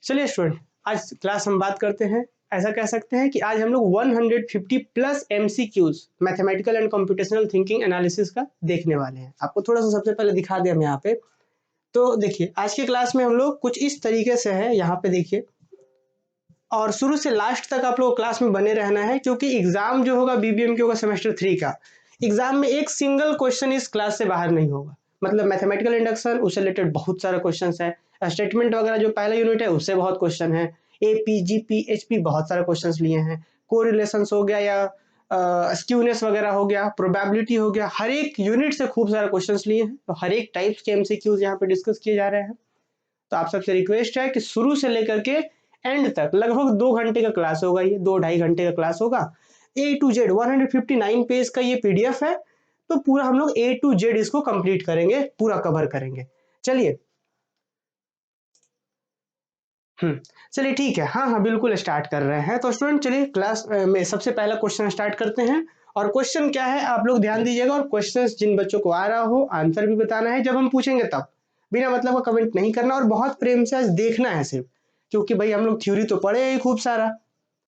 चलिए स्टूडेंट, आज क्लास हम बात करते हैं, ऐसा कह सकते हैं कि आज हम लोग 150 plus MCQs mathematical and computational thinking analysis का देखने वाले हैं। आपको थोड़ा सा सबसे पहले दिखा दें हम यहाँ पे। तो देखिए आज की क्लास में हम लोग कुछ इस तरीके से है, यहाँ पे देखिए, और शुरू से लास्ट तक आप लोग क्लास में बने रहना है, क्योंकि एग्जाम जो होगा BBMQ का सेमेस्टर 3 का एग्जाम में एक सिंगल क्वेश्चन इस क्लास से बाहर नहीं होगा। मतलब मैथमेटिकल इंडक्शन, उससे रिलेटेड बहुत सारे क्वेश्चन है, स्टेटमेंट वगैरह जो पहला यूनिट है उससे बहुत क्वेश्चन है, AP GP HP बहुत सारे क्वेश्चन लिए हैं, कोरिलेशन हो गया या स्क्यूनेस वगैरह हो गया, प्रोबेबिलिटी हो गया, हर एक यूनिट से खूब सारे क्वेश्चन लिए हैं। तो हर एक टाइप्स के MCQs यहाँ पे डिस्कस किए जा रहे हैं। तो आप सबसे रिक्वेस्ट है कि शुरू से लेकर के एंड तक लगभग 2 घंटे का क्लास होगा, ये 2-2.5 घंटे का क्लास होगा। A to Z 159 पेज का ये PDF है, तो पूरा हम लोग A to Z इसको कंप्लीट करेंगे, पूरा कवर करेंगे। चलिए चलिए ठीक है, हाँ बिल्कुल स्टार्ट कर रहे हैं। तो स्टूडेंट चलिए क्लास में सबसे पहला क्वेश्चन स्टार्ट करते हैं। और क्वेश्चन क्या है आप लोग ध्यान दीजिएगा, और क्वेश्चन जिन बच्चों को आ रहा हो आंसर भी बताना है जब हम पूछेंगे तब, बिना मतलब का कमेंट नहीं करना, और बहुत प्रेम से आज देखना है सिर्फ, क्योंकि भाई हम लोग थ्योरी तो पढ़े हैं खूब सारा,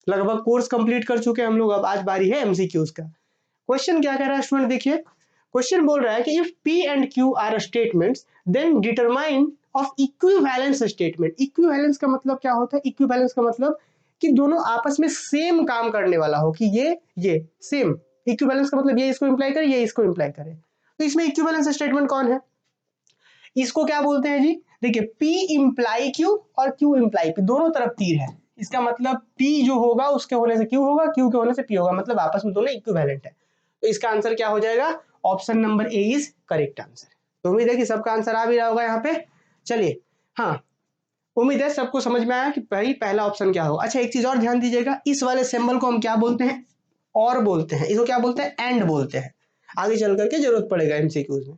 लगभग कोर्स कंप्लीट कर चुके हैं हम लोग, अब आज बारी है MCQs का। क्वेश्चन क्या कह रहा है स्टूडेंट, देखिए क्वेश्चन बोल रहा है कि if P and Q are statements then determine of equivalence statement. Equivalence का मतलब क्या होता है? इक्विवेलेंस का मतलब कि दोनों आपस में सेम काम करने वाला हो, कि ये सेम। इक्विवेलेंस का मतलब ये इसको इंप्लाई करे, ये इसको इंप्लाई करे। तो इसमें इक्विवेलेंस स्टेटमेंट कौन है? इसको क्या बोलते हैं जी? देखिए P इंप्लाई Q और Q इंप्लाई P, दोनों तरफ तीर है। इसका मतलब P जो होगा उसके होने से Q होगा, Q के होने से P होगा, मतलब आपस में दोनों इक्विवेलेंट है। तो इसका आंसर क्या हो जाएगा? Option number A is correct answer. तो उम्मीद है कि सबका आंसर आ भी रहा होगा यहाँ पे। चलिए, हाँ उम्मीद है सबको समझ में आया कि भाई पहला ऑप्शन क्या होगा। अच्छा एक चीज और ध्यान दीजिएगा, इस वाले सिंबल को हम क्या बोलते हैं? और बोलते हैं। इसको क्या बोलते हैं? एंड बोलते हैं। आगे चल करके जरूरत पड़ेगा MCQs में।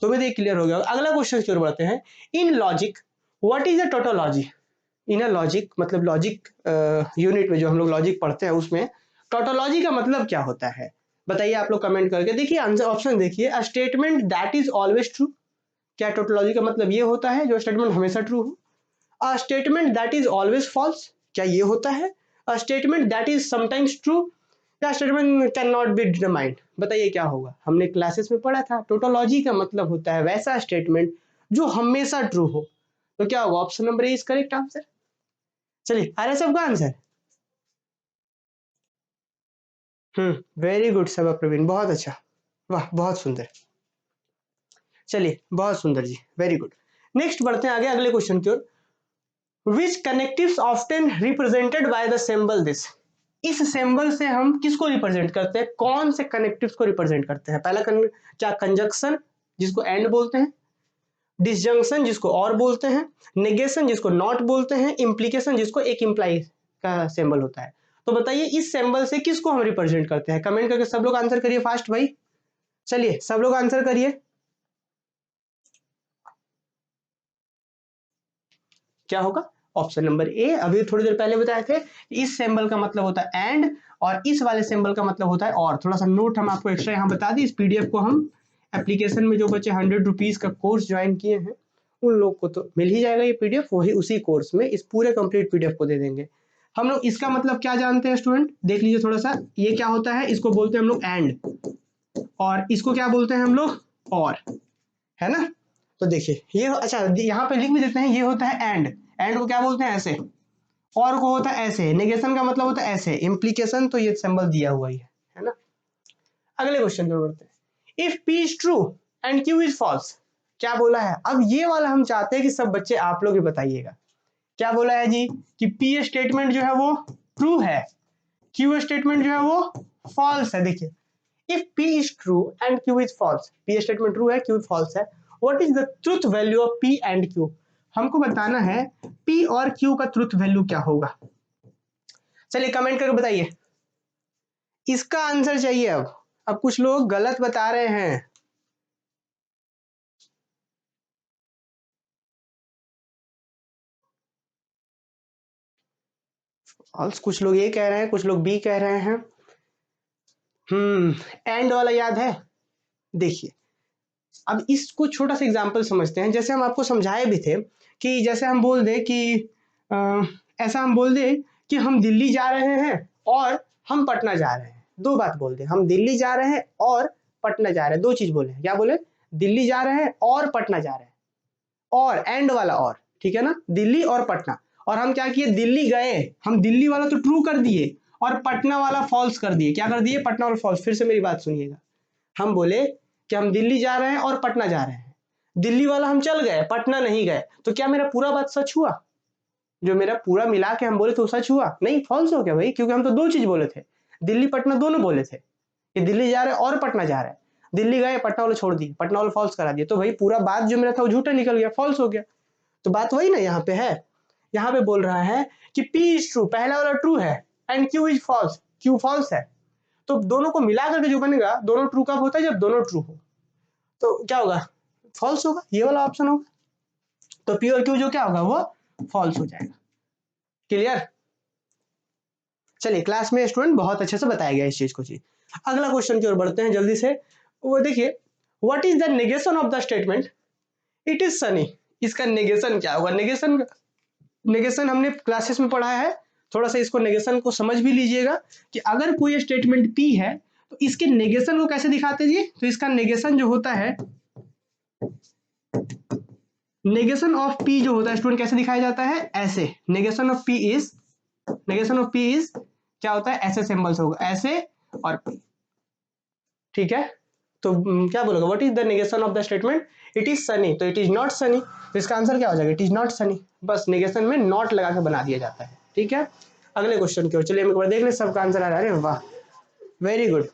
तो उम्मीद है क्लियर हो गया। अगला क्वेश्चन की ओर बढ़ते हैं। इन logic what is the tautology? In a logic मतलब लॉजिक यूनिट में जो हम लोग लॉजिक पढ़ते हैं उसमें टोटोलॉजी का मतलब क्या होता है? बताइए आप लोग कमेंट करके। देखिए आंसर ऑप्शन देखिए, अ statement that is always true. क्या टोटोलॉजी का मतलब ये होता है जो स्टेटमेंट हमेशा ट्रू हो? A statement that is always false, क्या ये होता है? A statement that is sometimes true, या statement cannot be determined. बताइए क्या होगा? हमने क्लासेस में पढ़ा था टोटोलॉजी का मतलब होता है वैसा स्टेटमेंट जो हमेशा ट्रू हो। तो क्या होगा? Option number A is correct answer. चलिए आ रहा है सबका आंसर? वेरी गुड सबा प्रवीण, बहुत अच्छा, वाह बहुत सुंदर। चलिए बहुत सुंदर जी, वेरी गुड। नेक्स्ट बढ़ते हैं आगे अगले क्वेश्चन की ओर। Which connectives often represented by the symbol this? इस सिंबल से हम किसको रिप्रेजेंट करते हैं? कौन से कनेक्टिव्स को रिप्रेजेंट करते हैं? पहला क्या कंजक्शन जिसको एंड बोलते हैं, डिसजंक्शन जिसको और बोलते हैं, नेगेशन जिसको नॉट बोलते हैं, इंप्लीकेशन जिसको एक इंप्लाई का सिंबल होता है। तो बताइए इस सिंबल से किसको हम रिप्रेजेंट करते हैं? कमेंट करके सब लोग आंसर करिए फास्ट भाई। चलिए सब लोग आंसर करिए। क्या होगा? Option number A. अभी थोड़ी देर पहले बताए थे इस सिंबल का मतलब होता है एंड, और इस वाले सिंबल का मतलब होता है और। थोड़ा सा नोट हम आपको एक्स्ट्रा यहाँ बता दी, इस PDF को हम एप्लीकेशन में जो बच्चे 100 रुपीज का कोर्स ज्वाइन किए हैं उन लोग को तो मिल ही जाएगा ये PDF, वही उसी कोर्स में इस पूरे कंप्लीट PDF को दे देंगे हम लोग। इसका मतलब क्या जानते हैं स्टूडेंट? देख लीजिए थोड़ा सा, ये क्या होता है? इसको बोलते हैं हम लोग एंड, और इसको क्या बोलते हैं हम लोग? और, है ना? तो देखिए ये, अच्छा यहाँ पे लिख भी देते हैं, ये होता है एंड। एंड को क्या बोलते हैं? ऐसे। और को होता है ऐसे। नेगेशन का मतलब होता है ऐसे। इंप्लीकेशन तो ये सिंबल दिया हुआ ही है ना? अगले क्वेश्चन पे बढ़ते हैं। If P is true and Q is false, क्या बोला है? अब ये वाला हम चाहते हैं कि सब बच्चे आप लोग ही बताइएगा। क्या बोला है जी? कि P स्टेटमेंट जो है वो ट्रू है, Q स्टेटमेंट जो है वो फॉल्स है। देखिए if P is true and Q is false, P statement true है, Q फॉल्स है, what is the truth value of P and Q? हमको बताना है P और Q का ट्रुथ वैल्यू क्या होगा। चलिए कमेंट करके बताइए, इसका आंसर चाहिए। अब कुछ लोग गलत बता रहे हैं। फॉल्स कुछ लोग ये कह रहे हैं, कुछ लोग बी कह रहे हैं। एंड वाला याद है? देखिए अब इसको छोटा सा एग्जांपल समझते हैं। जैसे हम आपको समझाए भी थे कि जैसे हम बोल दें कि ऐसा हम बोल दें कि हम दिल्ली जा रहे हैं और हम पटना जा रहे हैं, दो बात बोल दें, हम दिल्ली जा रहे हैं और पटना जा रहे हैं, दो चीज बोले, क्या बोले, दिल्ली जा रहे हैं और पटना जा रहे हैं, और एंड वाला और, ठीक है ना, दिल्ली और पटना। और हम क्या किए, दिल्ली गए, हम दिल्ली वाला तो ट्रू कर दिए और पटना वाला फॉल्स कर दिए, क्या कर दिए, पटना वाला फॉल्स। फिर से मेरी बात सुनिएगा, हम बोले कि हम दिल्ली जा रहे हैं और पटना जा रहे हैं, दिल्ली वाला हम चल गए, पटना नहीं गए, तो क्या मेरा पूरा बात सच हुआ, जो मेरा पूरा मिला के हम बोले तो सच हुआ, नहीं फॉल्स हो गया भाई, क्योंकि हम तो दो चीज बोले थे, दिल्ली पटना दोनों बोले थे कि दिल्ली जा रहे हैं और पटना जा रहे हैं, दिल्ली गए पटना वाले छोड़ दिए, पटना वाले फॉल्स करा दिए, तो भाई पूरा बात जो मेरा था वो झूठा निकल गया, फॉल्स हो गया। तो बात वही ना यहाँ पे है, यहाँ पे बोल रहा है कि P इज ट्रू, पहला वाला ट्रू है, and Q is false, Q false है, तो दोनों को मिला करके जो बनेगा, दोनों ट्रू कब होता है, जब दोनों ट्रू हो, तो क्या होगा, फॉल्स होगा, ये वाला ऑप्शन होगा, तो P और Q जो क्या होगा वो फॉल्स हो जाएगा। क्लियर, चलिए क्लास में स्टूडेंट बहुत अच्छे से बताया गया इस चीज को जी। अगला क्वेश्चन की ओर बढ़ते हैं जल्दी से, वो देखिए, what is the negation of the statement it is Sunny, इसका नेगेशन क्या होगा, नेगेशन हमने क्लासेस में पढ़ा है, थोड़ा सा इसको नेगेशन को समझ भी लीजिएगा कि अगर कोई स्टेटमेंट P है तो इसके नेगेशन को कैसे दिखाते जी, तो इसका नेगेशन जो होता है, नेगेशन ऑफ P जो होता है स्टूडेंट कैसे दिखाया जाता है, ऐसे, नेगेशन ऑफ P इज क्या होता है, ऐसे सिंबल्स होगा, ऐसे और P, ठीक है। तो क्या बोलोगे, what is the negation of the statement it is Sunny, तो इट इज नॉट सनी, तो इसका आंसर क्या हो जाएगा, इट इज नॉट सनी, बस नेगेशन में नॉट लगा के बना दिया जाता है, ठीक है। अगले क्वेश्चन की ओर चलिए, हम एक बार देख लें सबका आंसर आ रहा है, वाह वेरी गुड।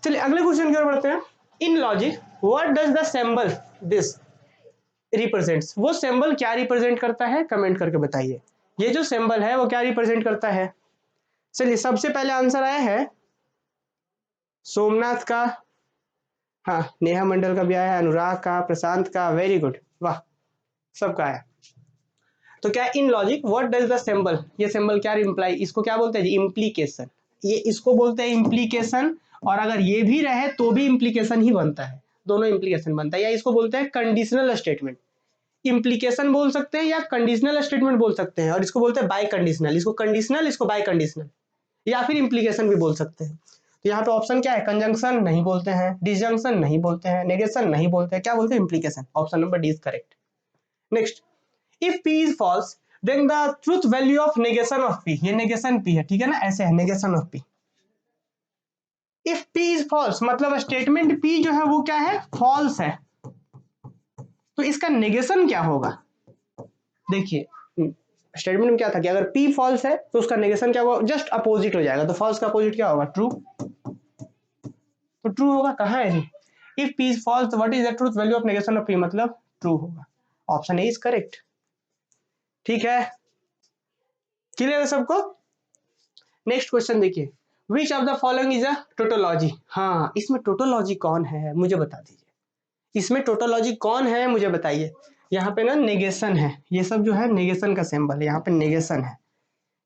चलिए अगले क्वेश्चन की ओर बढ़ते हैं, इन logic what does the symbol this represents, वो सिंबल क्या रिप्रेजेंट करता है, कमेंट करके बताइए, ये जो सिंबल है वो क्या रिप्रेजेंट करता है। चलिए सबसे पहले आंसर आया है सोमनाथ का, हाँ नेहा मंडल का भी आया है, अनुराग का, प्रशांत का, वेरी गुड, वाह सबका आया। तो क्या इन logic what does the symbol, ये सिंबल क्या इंप्लाई, इसको क्या बोलते हैं जी, इम्प्लीकेशन, ये इसको बोलते हैं इम्प्लीकेशन, और अगर ये भी रहे तो भी इम्प्लीकेशन ही बनता है, दोनों इम्प्लीकेशन बनता है, या इसको बोलते हैं कंडीशनल स्टेटमेंट, इम्प्लीकेशन बोल सकते हैं या कंडीशनल स्टेटमेंट बोल सकते हैं, और इसको बोलते हैं बाय कंडीशनल, इसको कंडीशनल, इसको बाय कंडीशनल, या फिर इम्प्लीकेशन भी बोल सकते हैं। तो यहाँ पे ऑप्शन क्या है, कंजंक्शन नहीं बोलते हैं, डिसजंक्शन नहीं बोलते हैं, नेगेशन नहीं बोलते हैं, क्या बोलते हैं, implication, option number D is correct. Next, if P is false then the truth value of negation of P, ये negation P है, ठीक है ना, ऐसे है negation of P, if P is false मतलब स्टेटमेंट P जो है वो क्या है, false है, तो इसका negation क्या होगा, देखिए स्टेटमेंट में क्या था कि अगर P false है तो उसका negation क्या होगा, जस्ट अपोजिट हो जाएगा, तो false का अपोजिट क्या होगा, ट्रू, तो ट्रू होगा, कहाँ है, if P is false what is the truth value of negation of P, मतलब ट्रू होगा, ऑप्शन ए इज करेक्ट, ठीक है, क्लियर है सबको। नेक्स्ट क्वेश्चन देखिए, which of the following is a tautology, हाँ इसमें टोटोलॉजी कौन है मुझे बता दीजिए, इसमें टोटोलॉजी कौन है मुझे बताइए। यहाँ पे ना नेगेशन है, ये सब जो है नेगेशन का सिंबल है, यहाँ पे नेगेशन है,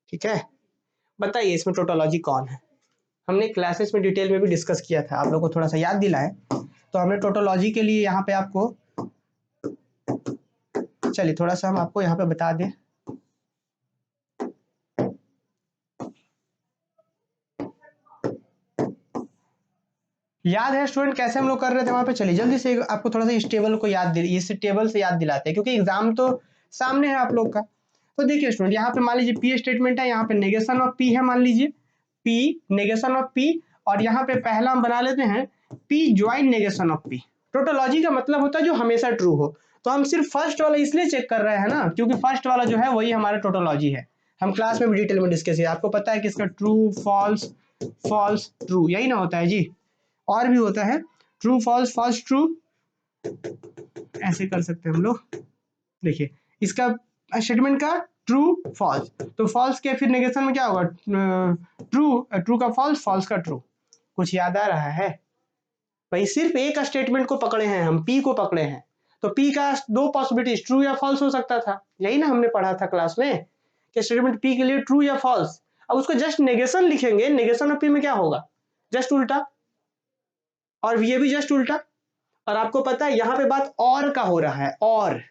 ठीक है, बताइए इसमें टोटोलॉजी कौन है। हमने क्लासेस में डिटेल में भी डिस्कस किया था, आप लोग को थोड़ा सा याद दिलाए, तो हमने टोटोलॉजी के लिए यहाँ पे आपको, चलिए थोड़ा सा हम आपको यहाँ पे बता दें, याद है स्टूडेंट कैसे हम लोग कर रहे थे वहां पे, चलिए जल्दी से आपको थोड़ा सा इस टेबल को याद दिल, इस टेबल से याद दिलाते हैं, क्योंकि एग्जाम तो सामने है आप लोग का। तो देखिए स्टूडेंट, यहाँ पे मान लीजिए P स्टेटमेंट है, यहाँ पे नेगेशन ऑफ P है, मान लीजिए P नेगेशन ऑफ P, और यहाँ पे पहला हम बना लेते हैं P join negation of P। Tautology का मतलब होता है जो हमेशा ट्रू हो, तो हम सिर्फ फर्स्ट वाला इसलिए चेक कर रहे हैं ना, क्योंकि फर्स्ट वाला जो है वही हमारा टोटोलॉजी है, हम क्लास में भी डिटेल में डिस्कस किया, आपको पता है कि इसका ट्रू फॉल्स फॉल्स ट्रू यही ना होता है जी, और भी होता है ट्रू फॉल्स फॉल्स ट्रू, ऐसे कर सकते हैं हम लोग, देखिए इसका स्टेटमेंट का ट्रू फॉल्स, तो फॉल्स के फिर नेगेशन में क्या होगा, ट्रू, ट्रू का फॉल्स, फॉल्स का ट्रू, कुछ याद आ रहा है भाई, सिर्फ एक स्टेटमेंट को पकड़े हैं हम, P को पकड़े हैं, तो P का दो पॉसिबिलिटी ट्रू या फॉल्स हो सकता था, यही ना हमने पढ़ा था क्लास में कि स्टेटमेंट P के लिए ट्रू या फॉल्स, अब उसको जस्ट नेगेशन लिखेंगे, नेगेशन ऑफ P में क्या होगा, जस्ट उल्टा, और ये भी जस्ट उल्टा, और आपको पता है यहाँ पे बात और का हो रहा है, और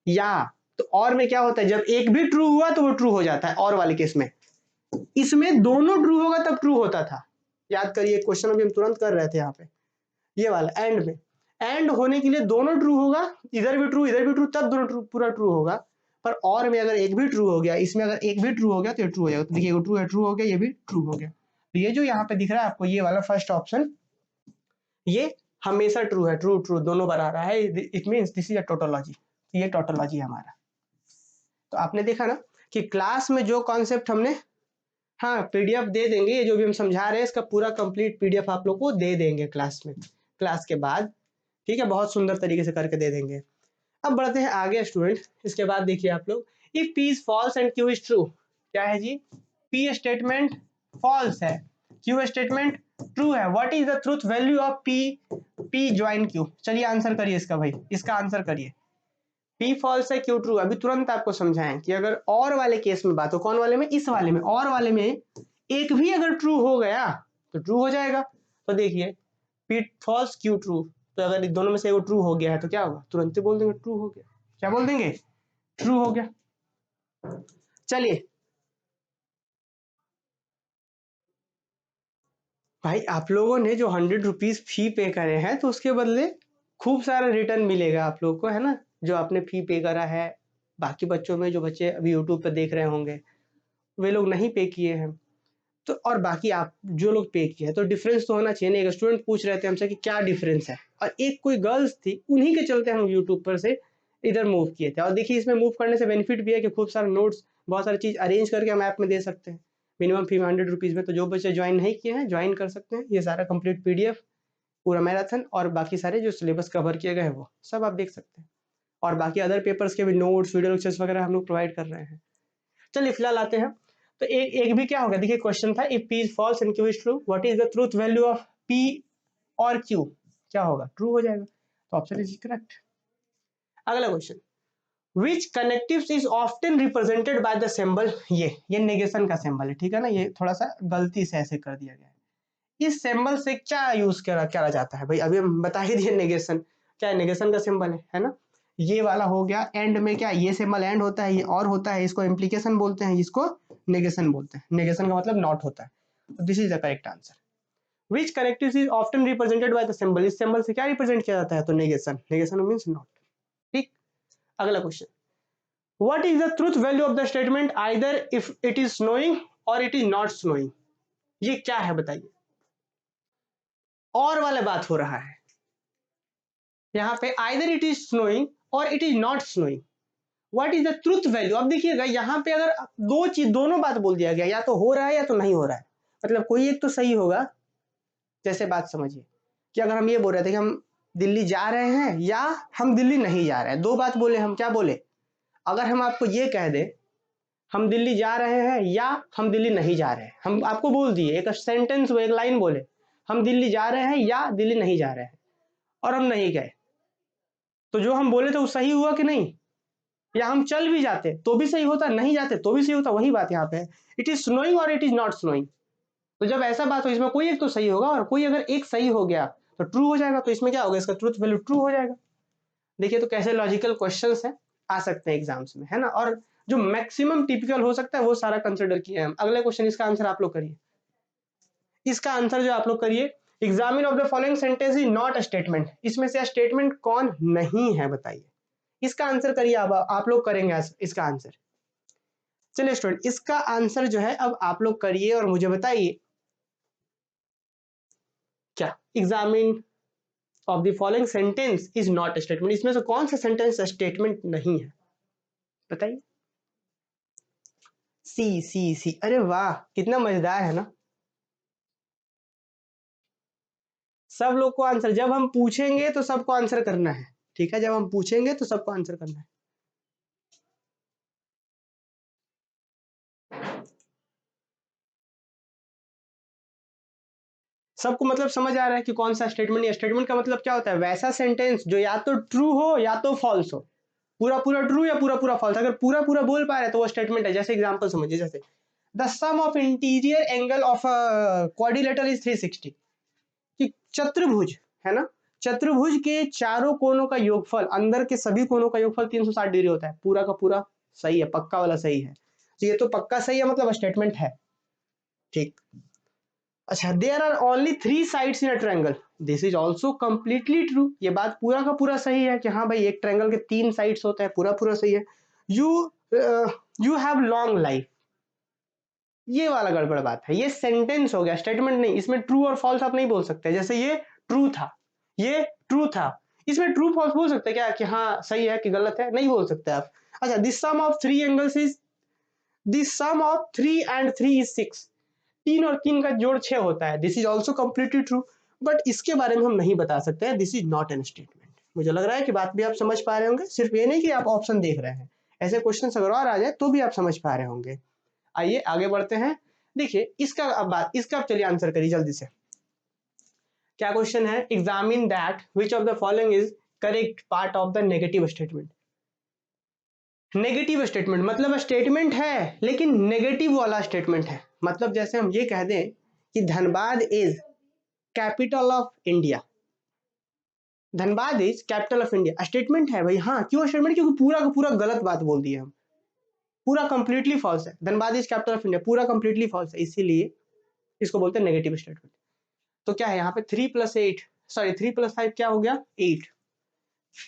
या, तो और में क्या होता है, जब एक भी ट्रू हुआ तो वो ट्रू हो जाता है और वाले केस में। इसमें दोनों ट्रू होगा तब ट्रू होता था। याद करिए, क्वेश्चन अभी हम तुरंत कर रहे थे यहाँ पे, ये वाला एंड में। एंड होने के लिए दोनों ट्रू होगा, इधर भी ट्रू इधर भी ट्रू, तब दोनों ट्रू पूरा ट्रू होगा। पर और में अगर एक भी ट्रू हो गया, इसमें अगर एक भी ट्रू हो गया तो ये ट्रू हो जाएगा। तो देखिए, ट्रू है, ट्रू हो गया, ये भी ट्रू हो गया। तो ये जो यहाँ पे दिख रहा है आपको, ये वाला फर्स्ट ऑप्शन, ये हमेशा ट्रू है, ट्रू ट्रू दोनों बना रहा है। It means this is a tautology. ये टोटोलॉजी है हमारा। तो आपने देखा ना कि क्लास में जो कॉन्सेप्ट हमने, हाँ पीडीएफ दे देंगे, ये जो भी हम समझा रहे हैं इसका पूरा कंप्लीट पीडीएफ आप लोग को दे देंगे क्लास में, क्लास के बाद, ठीक है, बहुत सुंदर तरीके से करके दे देंगे। अब बढ़ते हैं आगे स्टूडेंट। इसके बाद देखिए आप लोग, if P is false and Q is true, क्या है जी, पी स्टेटमेंट फॉल्स है, क्यू स्टेटमेंट ट्रू है, what is the truth value of P, P join Q. चलिए आंसर करिए इसका भाई, इसका आंसर करिए। पी फॉल्स है, क्यू ट्रू। अभी तुरंत आपको समझाएं कि अगर और वाले केस में बात हो, कौन वाले में, इस वाले में, और वाले में एक भी अगर ट्रू हो गया तो ट्रू हो जाएगा। तो देखिए, पी फॉल्स क्यू ट्रू, तो अगर दोनों में से वो ट्रू हो गया है तो क्या होगा, तुरंत ही बोल देंगे ट्रू हो गया। क्या बोल देंगे, ट्रू हो गया। चलिए भाई, आप लोगों ने जो 100 रुपीज फी पे करे हैं तो उसके बदले खूब सारा रिटर्न मिलेगा आप लोगों को, है ना, जो आपने फी पे करा है। बाकी बच्चों में जो बच्चे अभी यूट्यूब पर देख रहे होंगे, वे लोग नहीं पे किए हैं, तो और बाकी आप जो लोग पे किए हैं, तो डिफरेंस तो होना चाहिए। एक स्टूडेंट पूछ रहे थे हमसे कि क्या डिफरेंस है, और एक कोई गर्ल्स थी, उन्हीं के चलते हम यूट्यूब पर से इधर मूव किए थे। और देखिए, इसमें मूव करने से बेनिफिट भी है कि खूब सारे नोट्स, बहुत सारी चीज अरेंज करके हम ऐप में दे सकते हैं, मिनिमम फी 100 रुपीज में। तो जो बच्चे ज्वाइन नहीं किए हैं, ज्वाइन कर सकते हैं। ये सारा कंप्लीट पीडीएफ, पूरा मैराथन और बाकी सारे जो सिलेबस कवर किए गए हैं वो सब आप देख सकते हैं। और बाकी अदर पेपर्स के भी नोट्स, वीडियो लेक्चर्स वगैरह हम लोग प्रोवाइड कर रहे हैं। चलिए फिलहाल आते हैं। तो एक भी क्या होगा, देखिए क्वेश्चन था, if P is false and Q is true, what is the truth value of P और क्यू, क्या होगा, ट्रू हो जाएगा। तो ऑप्शन इज करेक्ट। अगला question, which connectives is often represented by the symbol, ये नेगेशन का सिंबल है, ठीक है ना, ये थोड़ा सा गलती से ऐसे कर दिया गया है। इस सिंबल से क्या यूज करा जाता है भाई, अभी हम बता ही दिए नेगेशन क्या है, नेगेशन का सिंबल है ना। ये वाला हो गया, एंड में क्या, ये सिंबल एंड होता है, ये और होता है, इसको इम्प्लीकेशन बोलते हैं, इसको नेगेशन बोलते हैं। नेगेशन का मतलब नॉट होता है। तो this is the correct answer. Which corrective is often represented by the symbol, इस सिंबल से क्या रिप्रेजेंट किया जाता है, तो नेगेशन, नेगेशन मींस नॉट। ठीक। अगला question, what is the truth value of the statement either if it is snowing और इट इज नॉट स्नोइंग, ये क्या है बताइए। और वाला बात हो रहा है यहाँ पे, आइदर इट इज स्नोइंग और it is not snowing, what is the truth value. अब देखिएगा यहाँ पे अगर दो चीज, दोनों बात बोल दिया गया, या तो हो रहा है या तो नहीं हो रहा है, मतलब कोई एक तो सही होगा। जैसे बात समझिए कि अगर हम ये बोल रहे थे कि हम दिल्ली जा रहे हैं या हम दिल्ली नहीं जा रहे हैं, दो बात बोले हम, क्या बोले, अगर हम आपको ये कह दे हम दिल्ली जा रहे हैं या हम दिल्ली नहीं जा रहे हैं, हम आपको बोल दिए एक सेंटेंस, वो एक लाइन बोले, हम दिल्ली जा रहे हैं या दिल्ली नहीं जा रहे हैं, और हम नहीं गए, तो जो हम बोले थे वो सही हुआ कि नहीं, या हम चल भी जाते तो भी सही होता, नहीं जाते तो भी सही होता। वही बात यहाँ पे है, इट इज स्नोइंग और इट इज नॉट स्नोइंग। तो जब ऐसा बात हो, इसमें कोई एक तो सही होगा, और कोई अगर एक सही हो गया तो ट्रू हो जाएगा, तो इसमें क्या होगा, इसका ट्रूथ वैल्यू ट्रू हो जाएगा। देखिए तो कैसे लॉजिकल क्वेश्चंस हैं, आ सकते हैं एग्जाम्स में, है ना, और जो मैक्सिमम टिपिकल हो सकता है वो सारा कंसिडर किया है। अगले क्वेश्चन, इसका आंसर आप लोग करिए। इसका आंसर जो आप लोग करिए, examine of the following sentence is not a statement, इसमें से स्टेटमेंट कौन नहीं है बताइए। इसका आंसर करिए, आप लोग करेंगे इसका आंसर। चलिए स्टूडेंट, इसका आंसर जो है अब आप लोग करिए और मुझे बताइए, क्या examine of the following sentence is not a statement, इसमें से कौन सा सेंटेंस स्टेटमेंट नहीं है बताइए। सी सी सी, अरे वाह, कितना मजेदार है ना। सब लोग को आंसर, जब हम पूछेंगे तो सबको आंसर करना है, ठीक है, जब हम पूछेंगे तो सबको आंसर करना है। सबको मतलब समझ आ रहा है कि कौन सा स्टेटमेंट, या स्टेटमेंट का मतलब क्या होता है, वैसा सेंटेंस जो या तो ट्रू हो या तो फॉल्स हो, पूरा पूरा ट्रू या पूरा पूरा फॉल्स। अगर पूरा पूरा बोल पा रहे हैं तो वो स्टेटमेंट है। जैसे एग्जांपल समझिए, जैसे the sum of interior angle of quadrilateral is 360, कि चतुर्भुज है ना, चतुर्भुज के चारों कोनों का योगफल, अंदर के सभी कोनों का योगफल 360 डिग्री होता है। पूरा का पूरा सही है, पक्का वाला सही है। तो ये तो पक्का सही है, मतलब स्टेटमेंट है। ठीक। अच्छा, there are only 3 sides in a triangle, this is also completely true. ये बात पूरा का पूरा सही है कि हाँ भाई एक ट्रायंगल के 3 साइड्स होते हैं, पूरा पूरा सही है। यू हैव लॉन्ग लाइफ, ये वाला गड़बड़ बात है, ये सेंटेंस हो गया, स्टेटमेंट नहीं। इसमें ट्रू और फॉल्स आप नहीं बोल सकते। जैसे ये ट्रू था, ये ट्रू था, इसमें ट्रू फॉल्स बोल सकते क्या कि हाँ सही है कि गलत है? नहीं बोल सकते आप। अच्छा, this sum of 3 angles is, this sum of 3 and 3 is 6, 3 और 3 का जोड़ 6 होता है, this is also completely true. But इसके बारे में हम नहीं बता सकते हैं, this is not an statement. मुझे लग रहा है कि बात भी आप समझ पा रहे होंगे, सिर्फ ये नहीं कि आप ऑप्शन देख रहे हैं, ऐसे क्वेश्चन अगर और आ जाए तो भी आप समझ पा रहे होंगे। आइए आगे बढ़ते हैं। देखिए इसका अब बात, इसका अब चलिए आंसर करिए जल्दी से। क्या क्वेश्चन है? Examine that which of the following is correct part of the negative statement. Negative statement मतलब स्टेटमेंट है लेकिन नेगेटिव वाला स्टेटमेंट है। मतलब जैसे हम ये कह दें कि Dhanbad is capital of India, Dhanbad is capital of India, statement है भाई। हाँ क्यों स्टेटमेंट? क्योंकि पूरा का पूरा गलत बात बोल दिए हम, पूरा कंप्लीटली फॉल्स है। Dhanbad is capital of India पूरा कंप्लीटली फॉल्स है, इसीलिए इसको बोलते हैं नेगेटिव स्टेटमेंट। तो क्या है यहाँ पे 3 + 8, सॉरी 3 + 5 क्या हो गया? 8।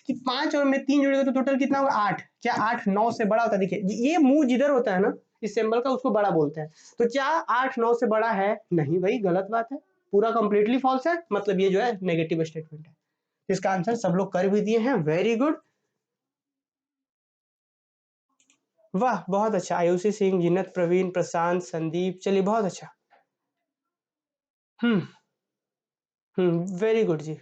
कि 5 और में 3 जोड़ेगा तो टोटल कितना होगा? 8। क्या 8 9 से बड़ा होता है? देखिए ये मुंह जिधर होता है ना इस सिंबल का, उसको बड़ा बोलते हैं। तो क्या 8 9 से बड़ा है? नहीं भाई, गलत बात है, पूरा कंप्लीटली फॉल्स है। मतलब ये जो है नेगेटिव स्टेटमेंट है। इसका आंसर सब लोग कर भी दिए हैं, वेरी गुड, वाह बहुत अच्छा। आयुषी सिंह, जिन्नत, प्रवीण, प्रशांत, संदीप, चलिए बहुत अच्छा। वेरी गुड जी।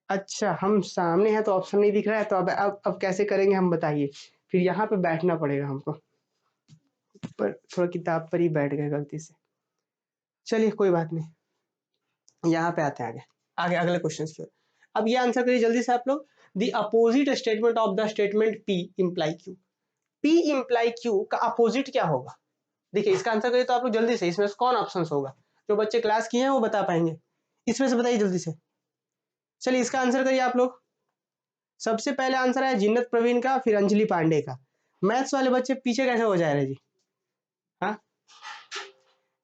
अच्छा, हम सामने हैं तो ऑप्शन नहीं दिख रहा है, तो अब कैसे करेंगे हम बताइए? फिर यहाँ पे बैठना पड़ेगा हमको, पर थोड़ा किताब पर ही बैठ गए गलती से। चलिए कोई बात नहीं, यहाँ पे आते हैं आगे, आगे अगले क्वेश्चन की ओर। अब ये आंसर करिए जल्दी से आप लोग। The opposite statement of the statement P imply Q, P imply Q का अपोजिट क्या होगा? देखिए इसका आंसर करिए तो आप लोग जल्दी से, इसमें से कौन ऑप्शन होगा? जो बच्चे क्लास किए हैं वो बता पाएंगे, इसमें से बताइए जल्दी से। चलिए इसका आंसर करिए आप लोग। सबसे पहले आंसर है जिन्नत प्रवीण का, फिर अंजलि पांडे का। मैथ्स वाले बच्चे पीछे कैसे हो जा रहे जी? हाँ,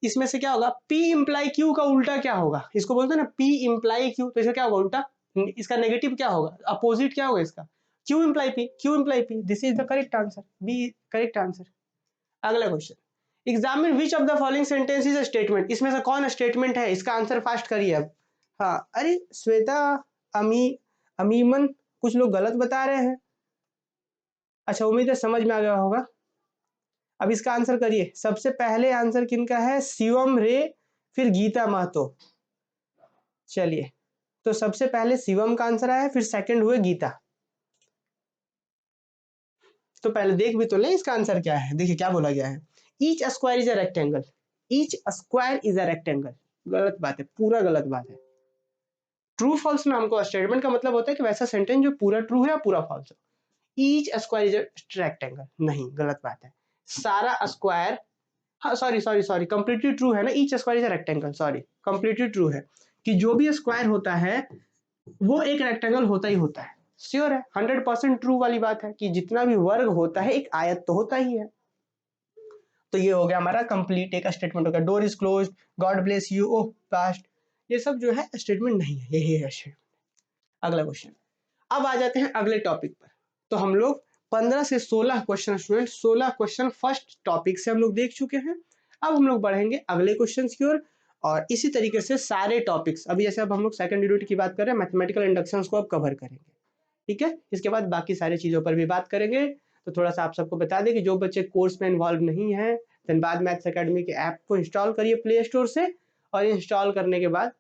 इसमें से क्या होगा? P इम्प्लाई Q का उल्टा क्या होगा? इसको बोलते हैं ना P इम्प्लाई Q, तो इसका क्या होगा उल्टा? इसका नेगेटिव क्या होगा? अपोजिट क्या होगा इसका? Q imply P, Q imply P, this is the correct answer, b correct answer. अगला question, examine which of the following sentence is a statement, इसमें से कौन स्टेटमेंट है? इसका आंसर फास्ट करिए अब। हाँ अरे श्वेता, अमी, अमीमन, कुछ लोग गलत बता रहे हैं। अच्छा, उम्मीद है समझ में आ गया होगा। अब इसका आंसर करिए। सबसे पहले आंसर किनका है? शिवम रे, फिर गीता महतो। चलिए, तो सबसे पहले शिवम का आंसर आया, फिर सेकंड हुए गीता। तो पहले देख भी तो ले इसका आंसर क्या है। देखिए क्या बोला गया है, each square is a rectangle, each square is a rectangle. गलत बात है, पूरा गलत बात है। ट्रू फॉल्स में हमको स्टेटमेंट का मतलब होता है कि वैसा सेंटेंस जो पूरा ट्रू है या पूरा फॉल्स हो। Each square is a rectangle नहीं, गलत बात है। सारा स्क्वायर, हाँ sorry sorry sorry, completely true है ना, each square is a rectangle, sorry completely true है कि जो भी स्क्वायर होता है वो एक रेक्टेंगल होता ही होता है। श्योर है, 100% ट्रू वाली बात है कि जितना भी वर्ग होता है एक आयत तो होता ही है। तो ये हो गया हमारा कंप्लीट एक स्टेटमेंट हो गया। Door is close, God bless you, oh past, ये सब जो है स्टेटमेंट नहीं है, यही है स्टेटमेंट। अगला क्वेश्चन, अब आ जाते हैं अगले टॉपिक पर। तो हम लोग 15 से 16 question, student 16 question first topic से हम लोग देख चुके हैं। अब हम लोग बढ़ेंगे अगले क्वेश्चन की ओर, और इसी तरीके से सारे टॉपिक्स, अभी जैसे अब हम लोग सेकंड यूनिट की बात कर रहे हैं, मैथमेटिकल इंडक्शंस को अब कवर करेंगे। ठीक है, इसके बाद बाकी सारी चीजों पर भी बात करेंगे। तो थोड़ा सा आप सबको बता दें कि जो बच्चे कोर्स में इन्वॉल्व नहीं है, धनबाद मैथ्स एकेडमी के ऐप को इंस्टॉल करिए प्ले स्टोर से, और इंस्टॉल करने के बाद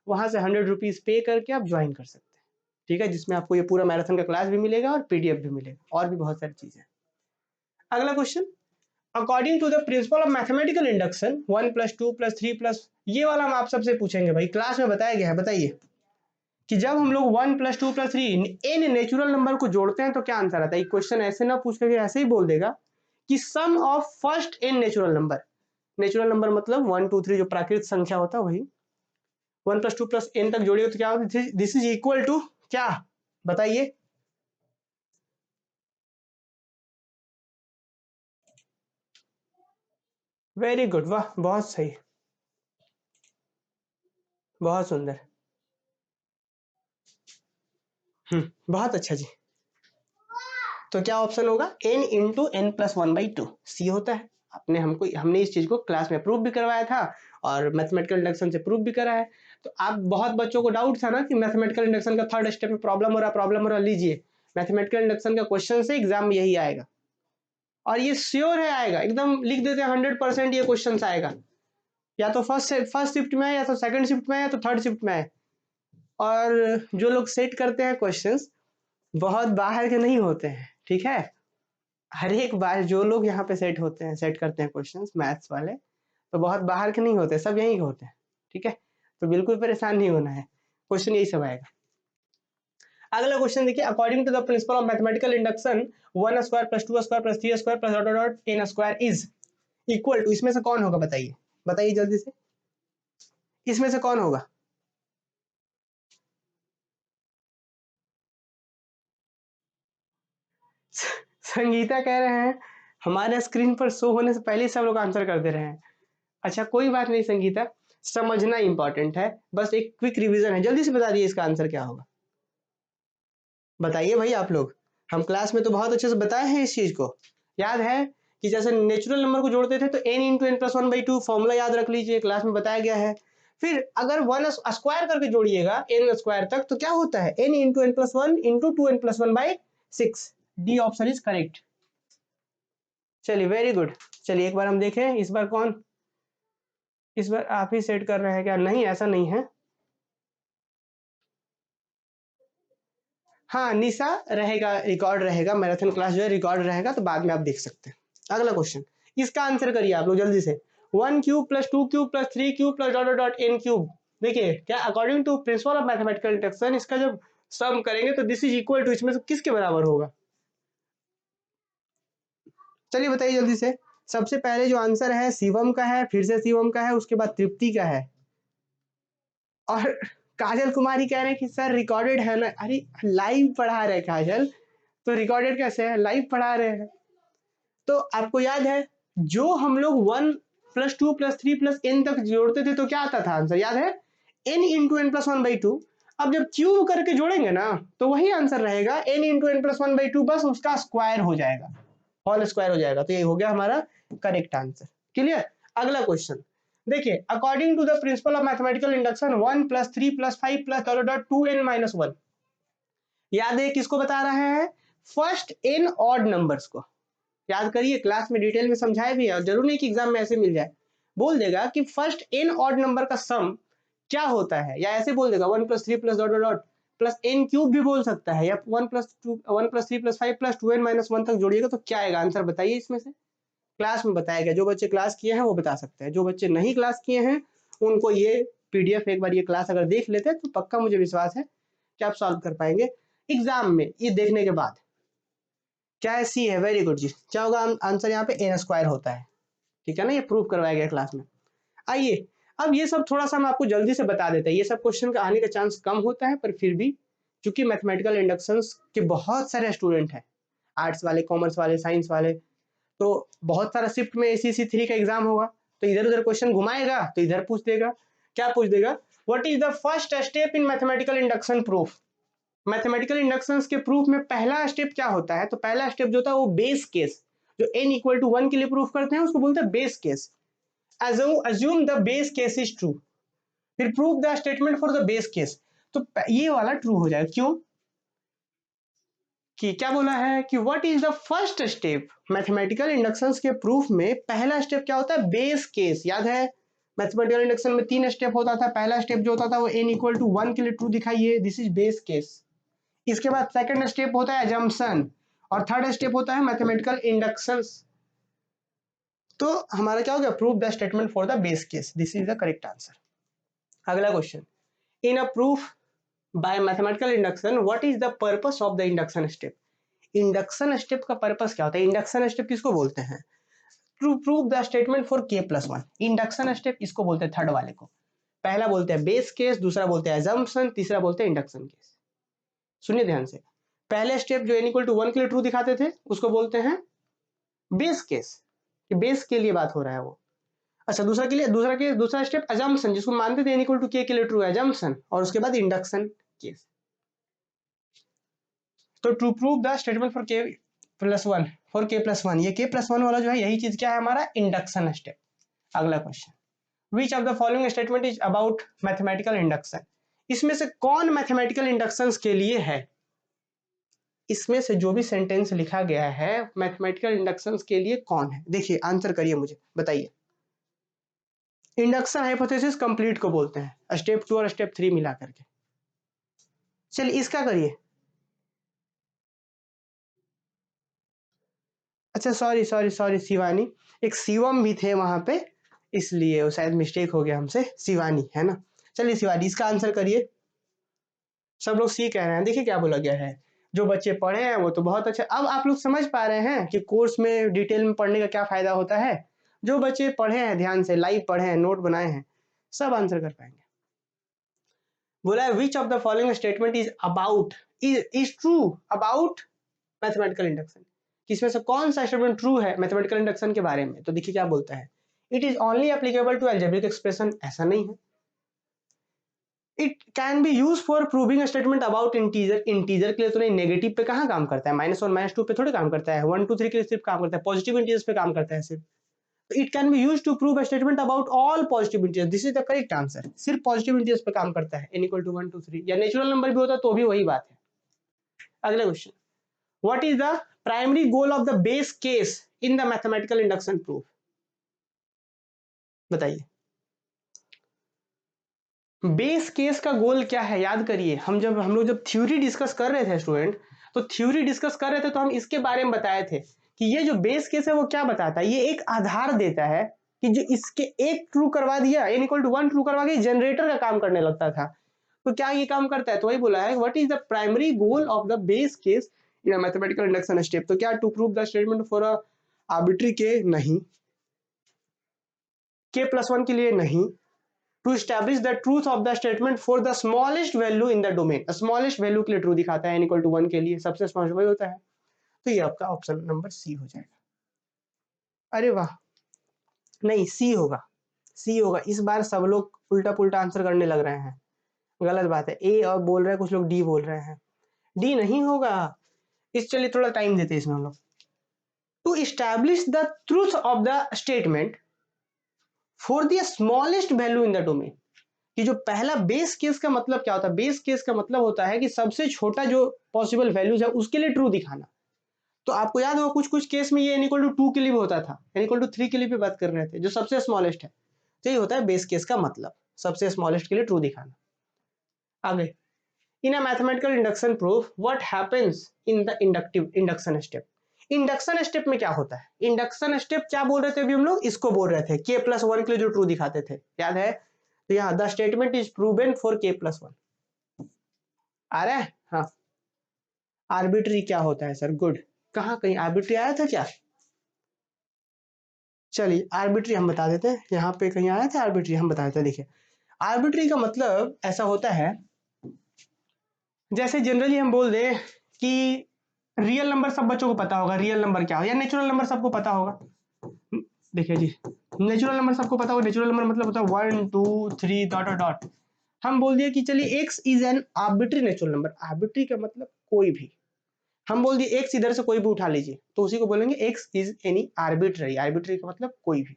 वहां से 100 रुपीज पे करके आप ज्वाइन कर सकते हैं। ठीक है, जिसमें आपको ये पूरा मैराथन का क्लास भी मिलेगा और पीडीएफ भी मिलेगा और भी बहुत सारी चीजें। अगला question, according to the principle of mathematical induction 1 + 2 + 3 +, ये वाला हम आप सबसे पूछेंगे भाई, क्लास में बताया गया है। बताइए कि जब हम लोग 1 + 2 + 3 इन नेचुरल नंबर को जोड़ते हैं तो क्या आंसर आता है? क्वेश्चन ऐसे ना पूछ करके ऐसे ही बोल देगा कि sum of first n natural number, natural number मतलब 1 2 3 जो प्राकृतिक संख्या होता है वही, 1 + 2 + n तक जोड़िए तो क्या होगा, दिस इज इक्वल टू क्या, बताइए। वेरी गुड, वाह बहुत सही, बहुत सुंदर। बहुत अच्छा जी। तो क्या ऑप्शन होगा, n इंटू एन प्लस 1/2 सी होता है। हमने इस चीज को क्लास में प्रूव भी करवाया था और मैथमेटिकल इंडक्शन से प्रूव भी करा है। तो आप बहुत बच्चों को डाउट था ना कि मैथमेटिकल इंडक्शन का थर्ड स्टेप में प्रॉब्लम हो रहा, लीजिए मैथमेटिकल इंडक्शन का क्वेश्चन से एग्जाम में यही आएगा और ये श्योर है आएगा, एकदम लिख देते हैं 100% ये क्वेश्चन आएगा, या तो फर्स्ट शिफ्ट में है, या तो सेकंड शिफ्ट में है, या तो थर्ड शिफ्ट में है। और जो लोग सेट करते हैं क्वेश्चंस बहुत बाहर के नहीं होते हैं, ठीक है। हर एक बार जो लोग यहाँ पे सेट करते हैं क्वेश्चंस मैथ्स वाले, तो बहुत बाहर के नहीं होते, सब यहीं के होते हैं, ठीक है। तो बिल्कुल परेशान नहीं होना है, क्वेश्चन यही सब आएगा। अगला क्वेश्चन देखिए, according to the principle of mathematical induction 1² + 2² + 3² dot dot dot n² is equal to, इसमें से कौन होगा, बताइए बताइए जल्दी से, इसमें से कौन होगा। संगीता कह रहे हैं हमारे स्क्रीन पर शो होने से पहले ही सब लोग आंसर कर दे रहे हैं। अच्छा कोई बात नहीं संगीता, समझना इंपॉर्टेंट है, बस एक क्विक रिवीजन है, जल्दी से बता दिए इसका आंसर क्या होगा, बताइए भाई आप लोग। हम क्लास में तो बहुत अच्छे से बताए हैं इस चीज को, याद है कि जैसे नेचुरल नंबर को जोड़ते थे तो n into n plus 1/2 formula याद रख लीजिए, क्लास में बताया गया है। फिर अगर 1 स्क्वायर करके जोड़िएगा n स्क्वायर तक तो क्या होता है, n into n plus 1 into 2n plus 1/6। D option is correct. चलिए वेरी गुड। चलिए एक बार हम देखें, इस बार कौन, इस बार आप ही सेट कर रहे हैं क्या, नहीं ऐसा नहीं है। हाँ निशा रहेगा, रिकॉर्ड रहेगा, मैराथन क्लास जो है रिकॉर्ड रहेगा, तो बाद में आप देख सकते हैं। अगला क्वेश्चन, इसका आंसर करिए आप लोग जल्दी से। 1³ + 2³ + 3³ + डॉट डॉट डॉट n³। देखिए क्या according to principle of mathematical induction इसका जब सम करेंगे तो दिस इज इक्वल टू, इसमें से किसके बराबर होगा, चलिए बताइए जल्दी से। सबसे पहले जो आंसर है शिवम का है, फिर से शिवम का है, उसके बाद तृप्ति का है, और काजल कुमारी कह रहे हैं कि सर रिकॉर्डेड है ना, अरे लाइव पढ़ा रहे काजल, तो रिकॉर्डेड कैसे है, लाइव पढ़ा रहे हैं। तो आपको याद है जो हम लोग 1 + 2 + 3 + n तक जोड़ते थे तो क्या आता था आंसर, याद है, n इंटू एन प्लस 1/2। अब जब क्यूब करके जोड़ेंगे ना तो वही आंसर रहेगा, n इंटू एन प्लस 1/2, बस उसका स्क्वायर हो जाएगा, होल स्क्वायर हो जाएगा, तो ये हो गया हमारा करेक्ट आंसर। क्लियर। अगला क्वेश्चन देखिए, according to the principle of mathematical induction 1 + 3 + 5 + dot dot 2n - 1, याद है किसको बता रहा है, फर्स्ट n ऑड नंबर्स को। याद करिए क्लास में डिटेल में समझाया भी है, और जरूर नहीं कि एग्जाम में ऐसे मिल जाए, बोल देगा कि फर्स्ट n ऑड नंबर का सम क्या होता है, या ऐसे बोल देगा 1 + 3 + dot dot dot plus n³ भी बोल सकता है, या 1 + 3 + 5 + 2n - 1 तक जोड़िएगा तो क्या आएगा आंसर, बताइए इसमें से। क्लास में बताया गया, जो बच्चे क्लास किए हैं वो बता सकते हैं, जो बच्चे नहीं क्लास किए हैं उनको ये पीडीएफ एक बार ये क्लास अगर देख लेते हैं तो पक्का मुझे विश्वास है कि आप सॉल्व कर पाएंगे एग्जाम में ये देखने के बाद। क्या है, सी है, वेरी गुड जी। क्या होगा आंसर, यहाँ पे n² होता है, ठीक है ना, ये प्रूव करवाया गया क्लास में। आइए अब ये सब थोड़ा सा हम आपको जल्दी से बता देते हैं, ये सब क्वेश्चन का आने का चांस कम होता है, पर फिर भी चूंकि मैथमेटिकल इंडक्शंस के बहुत सारे स्टूडेंट हैं, आर्ट्स वाले, कॉमर्स वाले, साइंस वाले, तो बहुत सारा शिफ्ट में ACC3 का एग्जाम होगा, तो इधर उधर क्वेश्चन घुमाएगा तो इधर पूछ देगा, क्या पूछ देगा, what is the first step in mathematical induction proof. Mathematical inductions के प्रूफ में पहला स्टेप क्या होता है, तो पहला स्टेप जो होता है वो बेस केस, जो n = 1 के लिए प्रूफ करते हैं उसको बोलते हैं base case. assume the base case is true, फिर prove the statement for the base case, तो ये वाला ट्रू हो जाएगा, क्यों कि क्या बोला है कि what is the first step, mathematical inductions के प्रूफ में पहला स्टेप क्या होता है, बेस केस। याद है मैथमेटिकल इंडक्शन में 3 स्टेप होता था, पहला स्टेप जो होता था वो n = 1 के लिए ट्रू दिखाइए, दिस इज बेस केस। इसके बाद सेकंड स्टेप होता है अजम्पशन, और थर्ड स्टेप होता है मैथमेटिकल इंडक्शंस। तो हमारा क्या हो गया, prove the statement for the base case, this is the correct answer. अगला question, in a proof by mathematical induction what is the purpose of the induction step. Induction step का purpose क्या होता है, इंडक्शन स्टेप किसको बोलते हैं, to prove the statement for k + 1, induction step इसको बोलते हैं थर्ड वाले को। पहला बोलते हैं बेस केस, दूसरा बोलते हैं assumption, तीसरा बोलते हैं इंडक्शन केस। सुनिए ध्यान से, पहले स्टेप जो n इक्वल टू 1 के लिए ट्रू दिखाते थे उसको बोलते हैं बेस केस, कि बेस के लिए बात हो रहा है वो। अच्छा, दूसरा स्टेप assumption, जिसको मानते थे n इक्वल टू k के लिए ट्रू है assumption, और उसके बाद इंडक्शन केस। तो to prove the statement for k plus 1, for k plus 1, ये k प्लस 1 वाला जो है यही चीज क्या है हमारा इंडक्शन स्टेप। अगला question, which of the following statement is about mathematical induction, इसमें से कौन मैथमेटिकल इंडक्शन के लिए है? इसमें से जो भी सेंटेंस लिखा गया है मैथमेटिकल इंडक्शन के लिए कौन है? देखिए आंसर करिए, मुझे बताइए। इंडक्शन हाइपोथेसिस कंप्लीट को बोलते हैं, स्टेप 2 और स्टेप 3 मिला करके। चलिए इसका करिए। अच्छा सॉरी शिवानी, एक शिवम भी थे वहां पे, इसलिए वो शायद मिस्टेक हो गया हमसे, शिवानी है ना। चलिए शिवानी इसका आंसर करिए। सब लोग सी कह रहे हैं, देखिए क्या बोला गया है, जो बच्चे पढ़े हैं वो तो बहुत अच्छा। अब आप लोग समझ पा रहे हैं कि कोर्स में डिटेल में पढ़ने का क्या फायदा होता है। जो बच्चे पढ़े हैं ध्यान से, लाइव पढ़े हैं, नोट बनाए हैं, सब आंसर कर पाएंगे। बोला है which of the following statement is about, is true about mathematical induction, किसमें से कौन सा स्टेटमेंट ट्रू है मैथमेटिकल इंडक्शन के बारे में? तो देखिए क्या बोलता है, it is only applicable to algebraic expression, ऐसा नहीं है। It can be use for proving statement about integer, integer के लिए तो नहीं, नेगेटिव पे कहाँ काम करता है, -1 -2 पे थोड़ी काम करता है, 1 2 3 के लिए सिर्फ काम करता है, पॉजिटिव इंटीजर्स पे काम करता है सिर्फ। तो it can be use to prove statement about all positive integers, this is the correct answer, सिर्फ पॉजिटिव इंटीजर्स पे काम करता है, n इक्वल टू 1 2 3, या नेचुरल नंबर भी होता तो भी वही बात है। अगला question, what is the primary goal of the base case in the mathematical induction proof, बताइए। बेस केस का गोल क्या है? याद करिए, हम लोग जब थ्योरी डिस्कस कर रहे थे स्टूडेंट, तो थ्योरी डिस्कस कर रहे थे तो हम इसके बारे में बताए थे कि ये जो बेस केस है वो क्या बताता है, ये एक आधार देता है कि जो इसके एक ट्रू करवा दिया, n इक्वल टू 1 ट्रू करवा के जनरेटर का काम करने लगता था। तो क्या ये काम करता है? तो वही बोला है, what is the primary goal of the base case in mathematical induction step. तो क्या to prove the statement for a arbitrary k? नहीं। k प्लस 1 के लिए नहीं। To establish the truth of the statement for the smallest value in the domain, smallest value के लिए true दिखाता है, n इक्वल टू 1 के लिए सबसे स्मॉलेस्ट वही होता है। तो ये आपका ऑप्शन नंबर सी हो जाएगा। अरे वाह, नहीं सी होगा, सी होगा। इस बार सब लोग उल्टा पुल्टा आंसर करने लग रहे हैं, गलत बात है। ए और बोल रहे हैं, कुछ लोग डी बोल रहे हैं, डी नहीं होगा। इस चलिए थोड़ा टाइम देते हैं इसमें हम लोग। To establish the truth of the statement for the smallest value in the domain, कि जो पहला बेस केस का मतलब क्या होता है? बेस केस का मतलब होता है कि सबसे छोटा जो पॉसिबल वैल्यूज है उसके लिए ट्रू दिखाना। तो आपको याद होगा कुछ कुछ केस में ये n इक्वल टू 2 के लिए भी होता था, n इक्वल टू 3 के लिए भी बात कर रहे थे, जो सबसे स्मॉलेस्ट है। तो ये होता है बेस केस का मतलब, सबसे स्मॉलेस्ट के लिए ट्रू दिखाना। आगे, in a mathematical induction proof what happens in the inductive induction step. Induction step में क्या होता है? इंडक्शन स्टेप क्या बोल रहे थे अभी हम लोग? इसको बोल रहे थे k प्लस 1 के लिए जो ट्रू दिखाते थे, याद है? तो यहाँ the statement is proven for k plus 1 आ रहा है। हाँ, आर्बिट्री क्या होता है सर? गुड, कहाँ कहीं आर्बिट्री आया था क्या? चलिए आर्बिट्री हम बता देते हैं, यहाँ पे कहीं आया था आर्बिट्री, हम बता देते हैं। देखिए आर्बिट्री का मतलब ऐसा होता है, जैसे जनरली हम बोल दें कि रियल नंबर सब बच्चों को पता होगा, रियल नंबर क्या हो, या नेचुरल नंबर सबको पता होगा। देखिए जी, नेचुरल नंबर सबको पता होगा, नेचुरल नंबर मतलब होता है 1 2 3 डॉट डॉट। हम बोल दिए कि चलिए x is an arbitrary natural number, arbitrary का मतलब कोई भी, हम बोल दिए x इधर से कोई भी उठा लीजिए, तो उसी को बोलेंगे x is any arbitrary, arbitrary का मतलब कोई भी।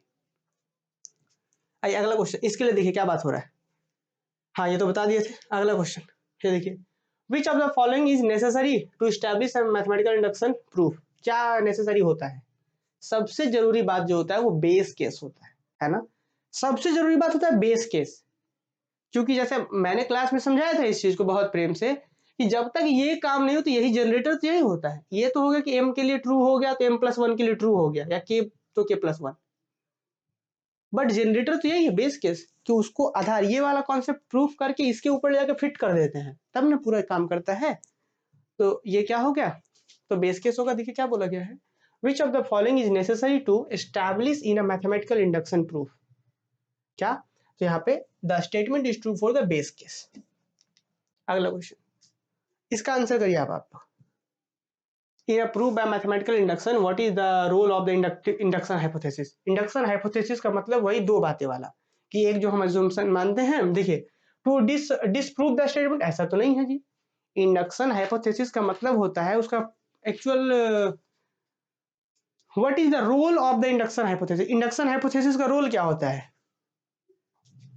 आइए अगला क्वेश्चन, इसके लिए देखिए क्या बात हो रहा है। हाँ ये तो बता दिए थे। अगला क्वेश्चन ये देखिए, which of the following is necessary to establish mathematical induction proof. क्या नेसेसरी होता है? सबसे जरूरी बात जो होता है वो बेस केस होता है ना? सबसे जरूरी बात होता है बेस केस, क्योंकि जैसे मैंने क्लास में समझाया था इस चीज को बहुत प्रेम से, कि जब तक ये काम नहीं हो तो यही जनरेटर तो यही होता है। ये तो हो गया कि m के लिए ट्रू हो गया तो m प्लस 1 के लिए ट्रू हो गया, या k तो k प्लस 1, बट जनरेटर तो यही है बेस केस, कि उसको आधार ये वाला कॉन्सेप्ट प्रूफ करके इसके ऊपर ले जाकर फिट कर देते हैं, तब ना पूरा काम करता है। तो ये क्या हो गया? तो बेस केस होगा। देखिए क्या बोला गया है, which of the following is necessary to establish in a mathematical induction proof. क्या? तो यहाँ पे the statement is true for the base case. अगला क्वेश्चन, इसका आंसर करिए आप। In a proof by mathematical induction, what is the role of the induction hypothesis? Induction hypothesis का मतलब वही दो बातें वाला कि एक जो हम assumption मानते हैं, देखिए to disprove the statement, ऐसा तो नहीं है जी। इंडक्शन हाइपोथेसिस का मतलब होता है उसका actual what is the role of the induction hypothesis. Induction hypothesis का रोल क्या होता है?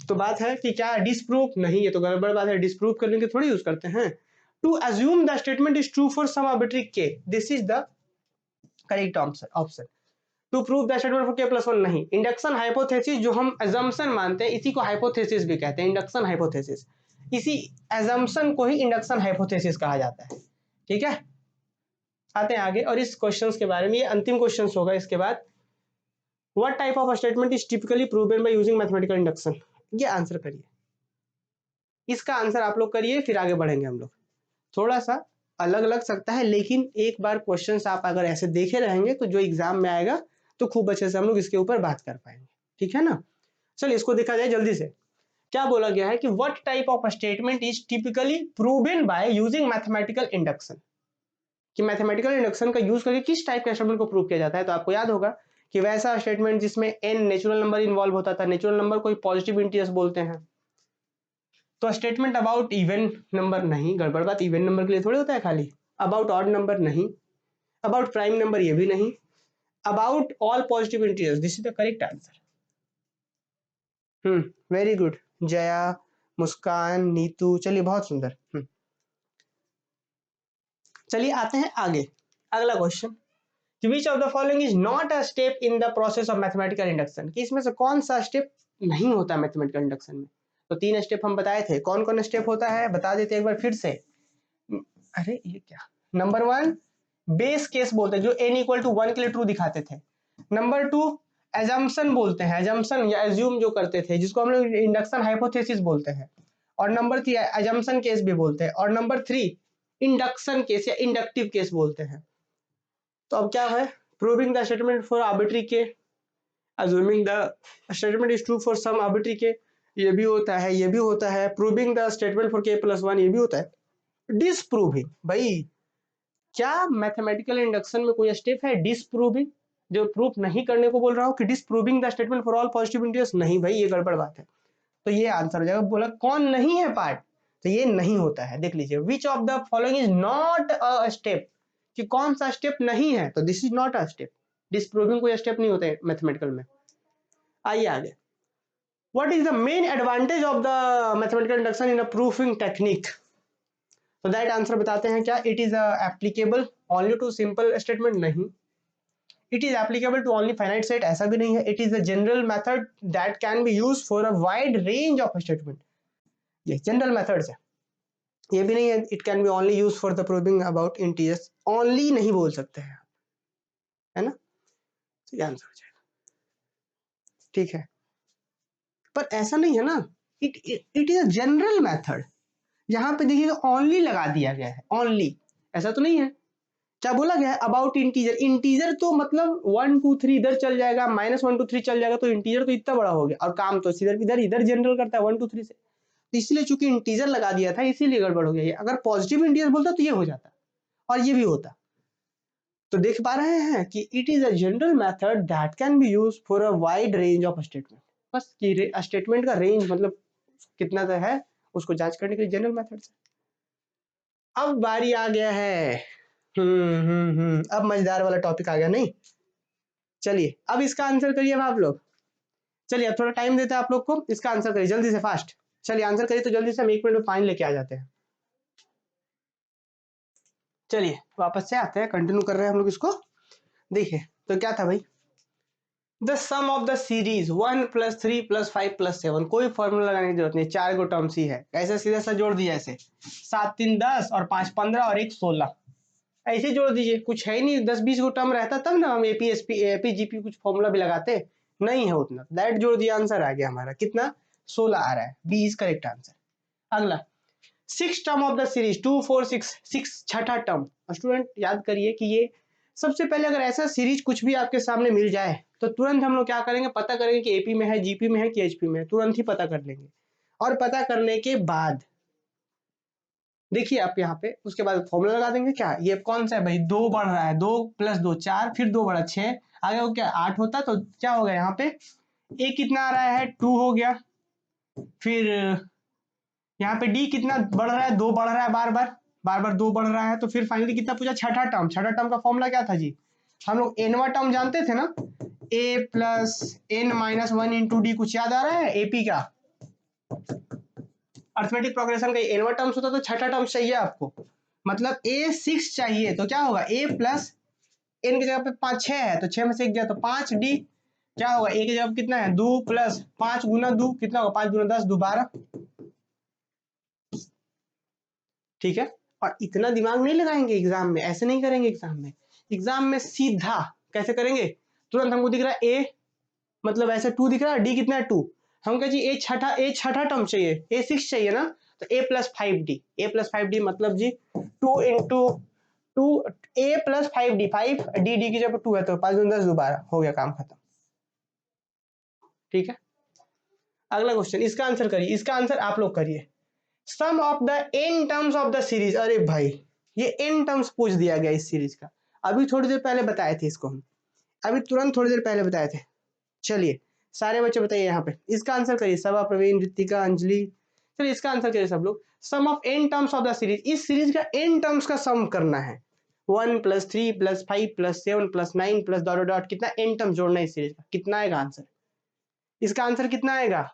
तो बात है कि क्या डिस्प्रूव, नहीं, ये तो गड़बड़ बात है, डिस्प्रूव करने के थोड़ी यूज करते हैं। To assume the statement is true for some arbitrary k, this is the correct option. To prove the statement for k plus one नहीं। इंडक्शन हाइपोथेसिस जो हम अजम्पशन मानते हैं इसी को हाइपोथेसिस भी कहते हैं, इंडक्शन हाइपोथेसिस। इसी अजम्पशन को ही इंडक्शन हाइपोथेसिस कहा जाता है। ठीक है, आते हैं आगे और इस क्वेश्चंस के बारे में, ये अंतिम क्वेश्चन होगा इसके बाद। What type of statement is typically proven by using mathematical induction, ये आंसर करिए। इसका आंसर आप लोग करिए, फिर आगे बढ़ेंगे हम लोग। थोड़ा सा अलग लग सकता है, लेकिन एक बार क्वेश्चंस आप अगर ऐसे देखे रहेंगे तो जो एग्जाम में आएगा तो खूब अच्छे से हम लोग इसके ऊपर बात कर पाएंगे। ठीक है ना, चलिए इसको देखा जाए जल्दी से। क्या बोला गया है कि what type of statement is typically proven by using mathematical induction, कि मैथमेटिकल इंडक्शन का यूज करके किस टाइप के स्टेटमेंट को प्रूव किया जाता है। तो आपको याद होगा कि वैसा स्टेटमेंट जिसमें n नेचुरल नंबर इन्वॉल्व होता था, नेचुरल नंबर को पॉजिटिव इंटीजर्स बोलते हैं। तो स्टेटमेंट अबाउट इवन नंबर नहीं, गड़बड़ बात, इवन नंबर के लिए थोड़ी होता है खाली। अबाउट ऑड नंबर नहीं, अबाउट प्राइम नंबर ये भी नहीं, about all positive integers, this is the correct answer. Very good Jaya, Muskan, Neetu, चलिए बहुत सुंदर। चलिए आते हैं आगे, अगला question, which of the following is not a step in the process of mathematical induction, कि इसमें से कौन सा स्टेप नहीं होता मैथमेटिकल इंडक्शन में। तो 3 स्टेप हम बताए थे, कौन कौन स्टेप होता है बता देते एक बार फिर से। अरे ये क्या, नंबर 1 बेस केस बोलते हैं, जो n इक्वल टू 1 के लिए ट्रू दिखाते थे। नंबर 2 एजम्पशन बोलते हैं, एजम्पशन या एज्यूम जो करते थे, जिसको हम लोग इंडक्शन हाइपोथेसिस बोलते हैं। और नंबर 3 एजम्पशन केस भी बोलते हैं। और नंबर 3 इंडक्शन केस या इंडक्टिव केस बोलते हैं। तो अब क्या है, proving the statement for arbitrary k, assuming the statement is true for some arbitrary k, ये भी होता है, ये भी होता है। Proving the statement for k plus one, ये भी होता है। डिसप्रूविंग, भाई क्या मैथमेटिकल इंडक्शन में कोई स्टेप है डिसप्रूविंग, जो प्रूफ नहीं करने को बोल रहा हूँ कि disproving the statement for all positive integers, नहीं भाई ये गड़बड़ बात है। तो ये आंसर हो जाएगा। बोला कौन नहीं है पार्ट, तो ये नहीं होता है। देख लीजिए, which of the following is not a step, कि कौन सा स्टेप नहीं है, तो this is not a step. Disproving कोई स्टेप नहीं होता है मैथमेटिकल में। आइए आगे, what is the main advantage of the mathematical induction in a proofing technique, तो दैट आंसर बताते हैं क्या। It is applicable only to simple statement, नहीं। It is applicable to only finite set, ऐसा भी नहीं है। It is a general method that can be used for a wide range of statement, ये general methods है। ये भी नहीं है it can B only used for the proving about integers, only नहीं बोल सकते हैं, है ना। तो ये आंसर हो जाएगा, ठीक है। पर ऐसा नहीं है ना, it is a general method. यहाँ पे देखिएगा ओनली लगा दिया गया है, ओनली, ऐसा तो नहीं है। क्या बोला गया है, अबाउट इंटीजर, इंटीजर तो मतलब 1 2 3 इधर चल जाएगा, -1 2 3 चल जाएगा, तो इंटीजर तो इतना बड़ा हो गया, और काम तो इधर इधर इधर जनरल करता है 1 2 3 से। तो इसलिए चूंकि इंटीजर लगा दिया था इसीलिए गड़बड़ हो गया ये। अगर पॉजिटिव इंटीजर बोलता तो ये हो जाता और ये भी होता। तो देख पा रहे हैं कि it is a general method that can be used for a wide range of statement, बस कि स्टेटमेंट का रेंज मतलब कितना तक है उसको जांच करने के लिए जनरल मेथड से। अब बारी आ गया है, अब मजेदार वाला टॉपिक आ गया, नहीं। चलिए अब इसका आंसर करिए अब आप लोग। चलिए अब थोड़ा टाइम देते हैं आप लोग को, इसका आंसर करिए जल्दी से, फास्ट। चलिए आंसर करिए तो जल्दी से, हम 1 मिनट में फाइन लेके आ जाते हैं। चलिए वापस से आते हैं, कंटिन्यू कर रहे हैं हम लोग इसको। देखिए तो क्या था भाई, the sum of the series 1 + 3 + 5 + 7, कोई फॉर्मूला लगाने की जरूरत नहीं, 4 गो टर्म्स ही है। ऐसे सीधा सा जोड़ दिया, ऐसे 7 3 10 और 5 15 और 1 16, ऐसे जोड़ दीजिए। कुछ है ही नहीं, 10 20 गो टर्म रहता तब ना हम एपी कुछ फॉर्मूला भी लगाते, नहीं है उतना। दैट जोड़ दिया, आंसर आ गया हमारा कितना, 16 आ रहा है, बी इज करेक्ट आंसर। अगला 6 टर्म ऑफ द सीरीज 2 4 6, 6 छठा टर्म। स्टूडेंट याद करिए कि ये सबसे पहले अगर ऐसा सीरीज कुछ भी आपके सामने मिल जाए तो तुरंत हम लोग क्या करेंगे, पता करेंगे कि एपी में है, जीपी में है कि एचपी में है, तुरंत ही पता कर लेंगे। और पता करने के बाद देखिए आप यहाँ पे उसके बाद फॉर्मूला लगा देंगे। क्या ये कौन सा है भाई, 2 बढ़ रहा है, 2 + 2 4, फिर 2 बढ़ा 6, आगे वो क्या 8 होता, तो क्या होगा यहाँ पे ए कितना आ रहा है 2 हो गया। फिर यहाँ पे डी कितना बढ़ रहा है, 2 बढ़ रहा है, बार बार 2 बढ़ रहा है। तो फिर फाइनली कितना पूछा, छठा टर्म का फॉर्मूला क्या था जी, हम लोग एनवा टर्म जानते थे ना, a + n-1 इंटू डी, कुछ याद आ रहा है एपी का अर्थमेटिक प्रोग्रेशन का एनवा टर्म्स होता, तो छठा टर्म चाहिए आपको, मतलब a6 चाहिए, तो क्या होगा a + n की जगह पे 5 6 है, तो 6 में से 1 गया तो 5, डी क्या होगा a की जगह कितना है 2 + 5 × 2 कितना होगा, 5 × 10 2 12। ठीक है, और इतना दिमाग नहीं लगाएंगे एग्जाम में, ऐसे नहीं करेंगे एग्जाम में। एग्जाम में सीधा कैसे करेंगे, तुरंत हमको दिख रहा है a, मतलब ऐसे 2 दिख रहा है, डी कितना है 2, हम कहे जी ए छठा टर्म चाहिए, a6 चाहिए ना, तो a + 5d, a + 5d मतलब जी 2 × 2 a + 5d, 5 डी की जब 2 है तो 5 × 10 12, हो गया काम खत्म। ठीक है, अगला क्वेश्चन, इसका आंसर करिए, इसका आंसर आप लोग करिए। Sum of the n terms of the series, अरे भाई ये n टर्म्स पूछ दिया गया इस सीरीज का, अभी थोड़ी देर पहले बताए थे इसको हम, अभी तुरंत थोड़ी देर पहले बताए थे। चलिए सारे बच्चे बताइए यहाँ पे, इसका आंसर करिए, सबा, प्रवीण, ऋतिका, अंजलि, चलिए इसका आंसर करिए सब लोग। Sum of n terms of the series, इस सीरीज का n टर्म्स का सम करना है, 1 + 3 + 5 + 7 + 9 + डॉट डॉट, कितना n टर्म जोड़ना है इस सीरीज का, कितना आएगा आंसर, इसका आंसर कितना आएगा।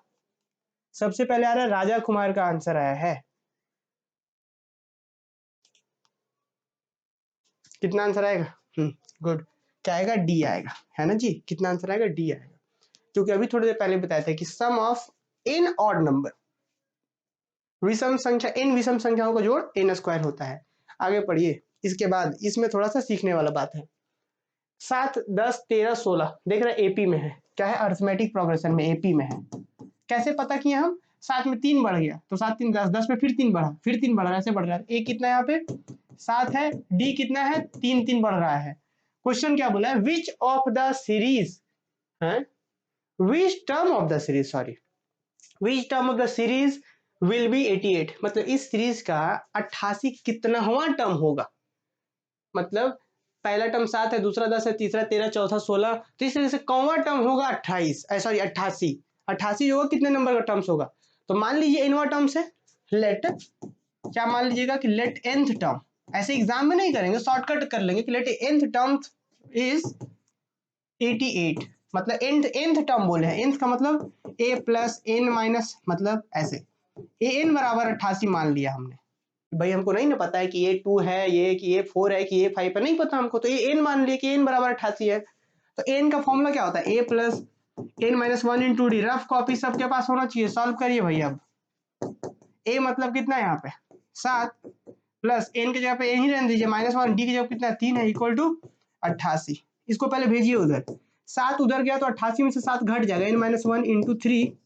सबसे पहले आ रहा है राजा कुमार का आंसर आया है, कितना आंसर आएगा, गुड, क्या आएगा, डी आएगा, है ना जी, कितना आंसर आएगा, डी आएगा, क्योंकि अभी थोड़ी देर पहले बताया था कि sum of n odd number, विषम संख्या, n विषम संख्याओं का जोड़ n² होता है। आगे पढ़िए, इसके बाद इसमें थोड़ा सा सीखने वाला बात है। 7 10 13 16 देख रहे एपी में है, क्या है, अर्थमेटिक प्रोग्रेशन में एपी में है। कैसे पता किया हम, 7 में 3 बढ़ गया तो 7 3 10, 10 में फिर 3 बढ़ा, फिर 3 बढ़ा, ऐसे बढ़ रहा है। ए कितना है यहाँ पे 7 है, डी कितना है 3 3 बढ़ रहा है। क्वेश्चन क्या बोला है, विच ऑफ द सीरीज है, which term of the series, sorry, which term of the series will be 88, मतलब इस सीरीज का 88 कितनावां टर्म होगा, मतलब पहला टर्म 7 है, दूसरा 10 है, तीसरा 13, चौथा 16, तो इस तरह से कौन टर्म होगा 28, सॉरी 88, 88 होगा, कितने नंबर का टर्म्स होगा, तो मान लीजिए इनवा टर्म्स है, लेट, क्या मान लीजिएगा कि लेट nth टर्म, ऐसे एग्जाम में नहीं करेंगे, शॉर्टकट कर लेंगे कि लेट nth टर्म इज 88, मतलब nth टर्म बोले हैं, nth का मतलब a + n-, मतलब ऐसे an बराबर 88 मान लिया हमने, भाई हमको नहीं ना पता है कि ये 2 है, ये कि ये 4 है, कि ये 5 है, नहीं पता हमको, तो ये n मान लिए कि n बराबर 88 है। तो n का फॉर्मूला क्या होता है, a + n-1 into D, rough copy सबके पास होना चाहिए, सॉल्व करिए भाई। अब a मतलब कितना है यहाँ पे 7 प्लस n की जगह पे यही रहने दीजिए -1, डी की जगह कितना 3 है, इक्वल टू 88, इसको पहले भेजिए उधर, 7 उधर गया तो 88 में से 7 घट जाएगा, n-1 इंटू 3,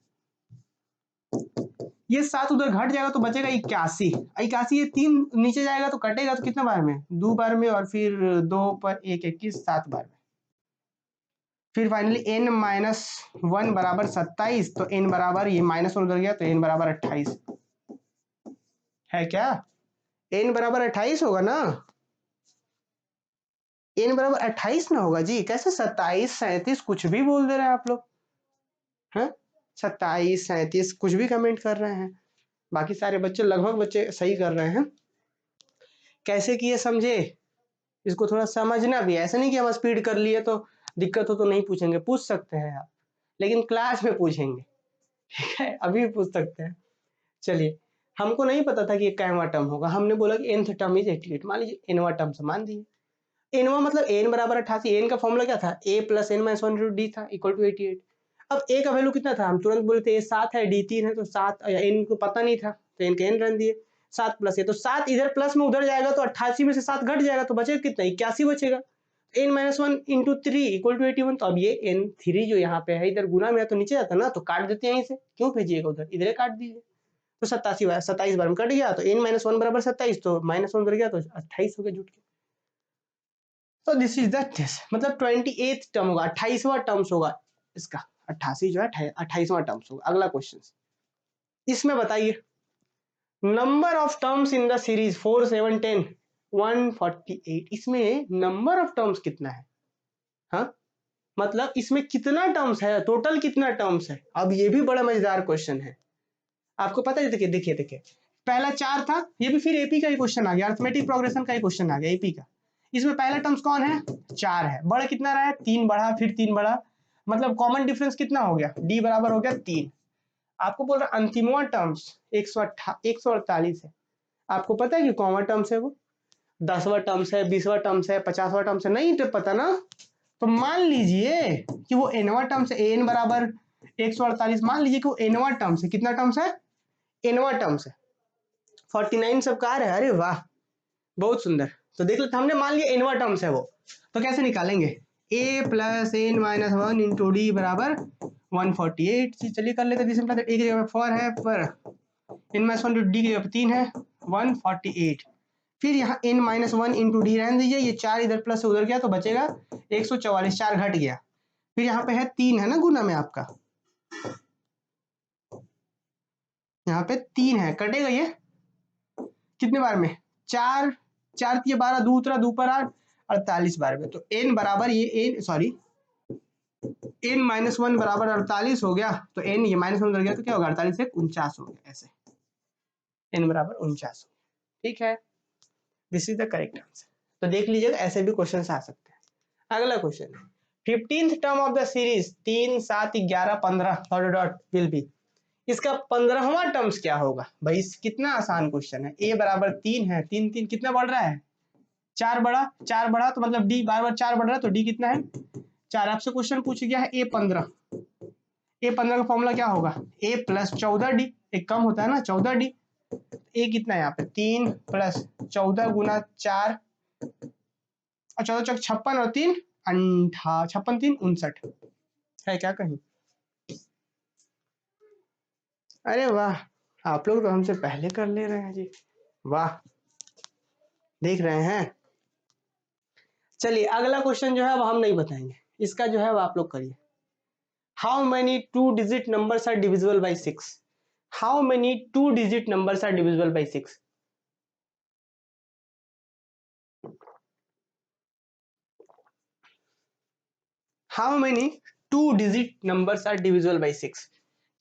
ये 7 उधर घट जाएगा तो बचेगा 81, 81 ये 3 नीचे जाएगा तो कटेगा, तो कितना बार में 2 बार में, और फिर 2 पर 1 21 7 बार में, फिर फाइनली n-1 बराबर 27, तो n बराबर ये -1 उधर गया तो n बराबर 28 है, क्या n बराबर 28 होगा ना, n बराबर 28 ना होगा जी, कैसे 27 37 कुछ भी बोल दे रहे हैं आप लोग, हैं 27 37 कुछ भी कमेंट कर रहे हैं, बाकी सारे बच्चे लगभग बच्चे सही कर रहे हैं। कैसे किए समझे, इसको थोड़ा समझना भी है, ऐसा नहीं कि हम स्पीड कर लिए तो दिक्कत हो तो नहीं पूछेंगे, पूछ सकते हैं आप, लेकिन क्लास में पूछेंगे, ठीक है, अभी भी पूछ सकते हैं। चलिए, हमको नहीं पता था कि ये कैवा टर्म होगा, हमने बोला कि nth टर्म इज 88, मान लीजिए एनवा टर्म से मान दिए, एनवा मतलब n बराबर 88, एन का फॉर्मूला क्या था, a + n-1 डी था, इक्वल टू 88। अब a का वैल्यू कितना था, हम तुरंत बोले थे a 7 है, d 3 है, तो 7 n को पता नहीं था तो n का n रन दिए, 7 + a, तो 7 इधर प्लस में उधर जाएगा तो 88 में से 7 घट जाएगा तो बचेगा कितना, 81 बचेगा, n-1 इंटू 3 इक्वल टू 81, तो अब ये n3 जो यहाँ पे है इधर गुना में है तो नीचे जाता ना, तो काट देते हैं यहीं से, क्यों भेजिएगा उधर, इधर काट दीजिए, तो 27 बार में कट गया, तो n-1 बराबर 27, तो -1 उधर गया तो 28 हो गया जुट के, तो दिस इज द मतलब 28th टर्म होगा, 28वां टर्म्स होगा इसका, 88 जो है 28वां टर्म्स होगा। अगला क्वेश्चन, इसमें बताइए number of terms in the series 4 7 10 148, इसमें नंबर ऑफ टर्म्स कितना है? हाँ, मतलब इसमें कितना टर्म्स है, टोटल कितना टर्म्स है? अब ये भी बड़ा मजेदार क्वेश्चन है। आपको पता है, देखिए देखिए देखिए, पहला 4 था, ये भी फिर एपी का ही क्वेश्चन आ गया, अरिथमेटिक प्रोग्रेशन का ही क्वेश्चन आ गया एपी का। इसमें पहला टर्म्स कौन है? 4 है। बढ़ कितना रहा है? 3 बढ़ा, फिर 3 बढ़ा, मतलब कॉमन डिफरेंस कितना हो गया? डी बराबर हो गया 3। आपको बोल रहा अंतिमवा टर्म्स 148 है। आपको पता है कि कॉमन टर्म्स है वो 10वां टर्म्स है, 20वां टर्म्स है, 50वां टर्म्स है? नहीं तो पता ना, तो मान लीजिए कि वो एनवा टर्म्स है, एन बराबर 148, मान लीजिए कि वो एनवा टर्म्स है। कितना टर्म्स है? एनवा टर्म्स है। 49 सब कार है। अरे वाह, बहुत सुंदर। तो देख लेते, हमने मान लिया एनवा टर्म्स है वो, तो कैसे निकालेंगे? a plus n minus 1 into d बराबर 148। चलिए कर लेते हैं। ए की जगह 4 है, पर एन माइनस 1 डी की जगह 3 है, 148। फिर यहाँ n माइनस 1 इंटू डी रहने दीजिए, ये 4 इधर प्लस से उधर गया तो बचेगा 144, 4 घट गया। फिर यहाँ पे है 3 है ना गुना में आपका, यहाँ पे 3 है, कटेगा ये कितने बार में? 4 4 3 12, दो उतरा, दो पर 8, 48 बार में। तो n बराबर ये n सॉरी n माइनस 1 बराबर 48 हो गया, तो n ये माइनस 1 उधर गया तो क्या होगा? 48 से 49 हो गया, ऐसे n बराबर 49 हो गया। ठीक है, this is the correct answer. तो देख लीजिएगा, ऐसे भी क्वेश्चन आ सकते हैं। अगला क्वेश्चन है 15th term of the series 3 7 11 15 dot dot will be, इसका 15वां टर्म्स क्या होगा? भाई कितना आसान क्वेश्चन है। a बराबर 3 है, 3 3 कितना बढ़ रहा है? 4 बढ़ा, 4 बढ़ा तो मतलब d बार बार 4 बढ़ रहा है, तो d कितना है? 4। आपसे क्वेश्चन पूछ गया है a15, a15 का फॉर्मूला क्या होगा? a प्लस 14d, एक कम होता है ना 14d। a कितना है यहाँ पे? 3 प्लस 14 गुना 4, और 14 चौक 56 और 3 56 3 59 है क्या कहीं? अरे वाह, आप लोग तो हमसे पहले कर ले रहे हैं जी, वाह, देख रहे हैं। चलिए अगला क्वेश्चन जो है वो हम नहीं बताएंगे, इसका जो है वो आप लोग करिए। How many 2 digit numbers are divisible by 6? How many 2 digit numbers are divisible by 6? How many 2 digit numbers are divisible by 6?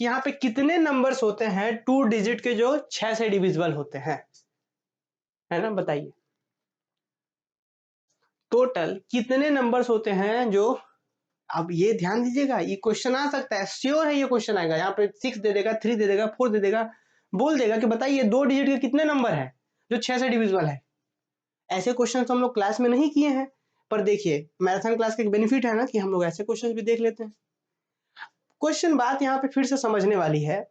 यहाँ पे कितने नंबर्स होते हैं 2 डिजिट के जो 6 से डिविजिबल होते हैं, है ना? बताइए टोटल कितने नंबर्स होते हैं जो, अब ये ध्यान दीजिएगा, ये क्वेश्चन आ सकता है, श्योर है ये क्वेश्चन आएगा। यहाँ पे 6 दे देगा, 3 दे देगा, 4 दे देगा, बोल देगा कि बताइए 2 डिजिट के कितने नंबर है जो 6 से डिविजिबल है। ऐसे क्वेश्चन तो हम लोग क्लास में नहीं किए हैं, पर देखिए मैराथन क्लास का एक बेनिफिट है ना कि हम लोग ऐसे क्वेश्चन भी देख लेते हैं। क्वेश्चन बात यहाँ पे फिर से समझने वाली है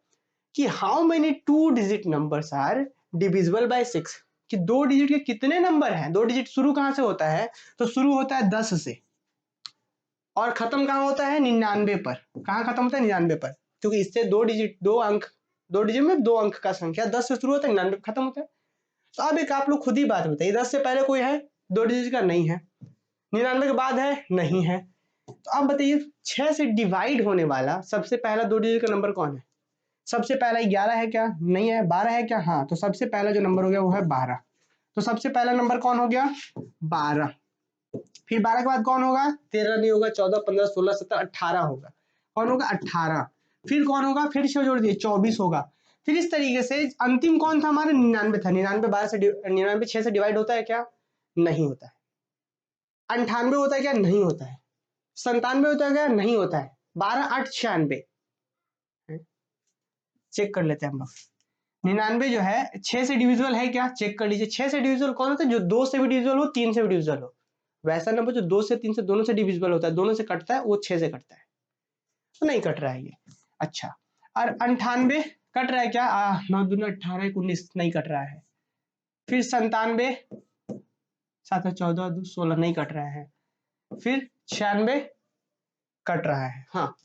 कि how many 2 digit numbers are divisible by 6, कि 2 डिजिट के कितने नंबर हैं। 2 डिजिट शुरू कहाँ से होता है? तो शुरू होता है 10 से, और खत्म कहाँ होता है? 99 पर। कहाँ खत्म होता है? 99 पर, क्योंकि इससे 2 डिजिट 2 अंक, 2 डिजिट में 2 अंक का संख्या 10 से शुरू होता है, 99 खत्म होता है। तो अब एक आप लोग खुद ही बात बताइए, 10 से पहले कोई है 2 डिजिट का? नहीं है। 99 के बाद है? नहीं है। तो अब बताइए 6 से डिवाइड होने वाला सबसे पहला 2 डिजिट का नंबर कौन है? सबसे पहला 11 है क्या? नहीं है। 12 है क्या? हाँ। तो सबसे पहला जो नंबर हो गया वो है 12। तो सबसे पहला नंबर कौन हो गया? 12। फिर 12 के बाद कौन होगा? 13 नहीं होगा, 14 15 16 17 18 होगा। कौन होगा? 18। फिर कौन होगा? फिर से जोड़ दिए 24 होगा। फिर इस तरीके से अंतिम कौन था हमारे? 99 था। 99 12 से 99 6 से डिवाइड होता है क्या? नहीं होता है। 98 होता है क्या? नहीं होता है। 97 होता है क्या? नहीं होता है। 12 8 96। चेक कर लेते हैं हम लोग। 99 जो है 6 से डिविजिबल है क्या? चेक कर लीजिए। 6 से डिविजिबल कौन होता है? जो 2 से भी डिविजिबल हो, 3 से भी डिविजिबल हो। वैसा नंबर जो 2 से 3 से दोनों से डिविजिबल होता है, दोनों से कटता है, वो 6 से कटता है। तो नहीं कट रहा है ये। अच्छा, और 98 कट रहा है क्या? 9 दूनी 18 19 नहीं कट रहा है। फिर 97 7 14 2 16 नहीं कट रहा है। फिर 96 कट रहा है। हाँ,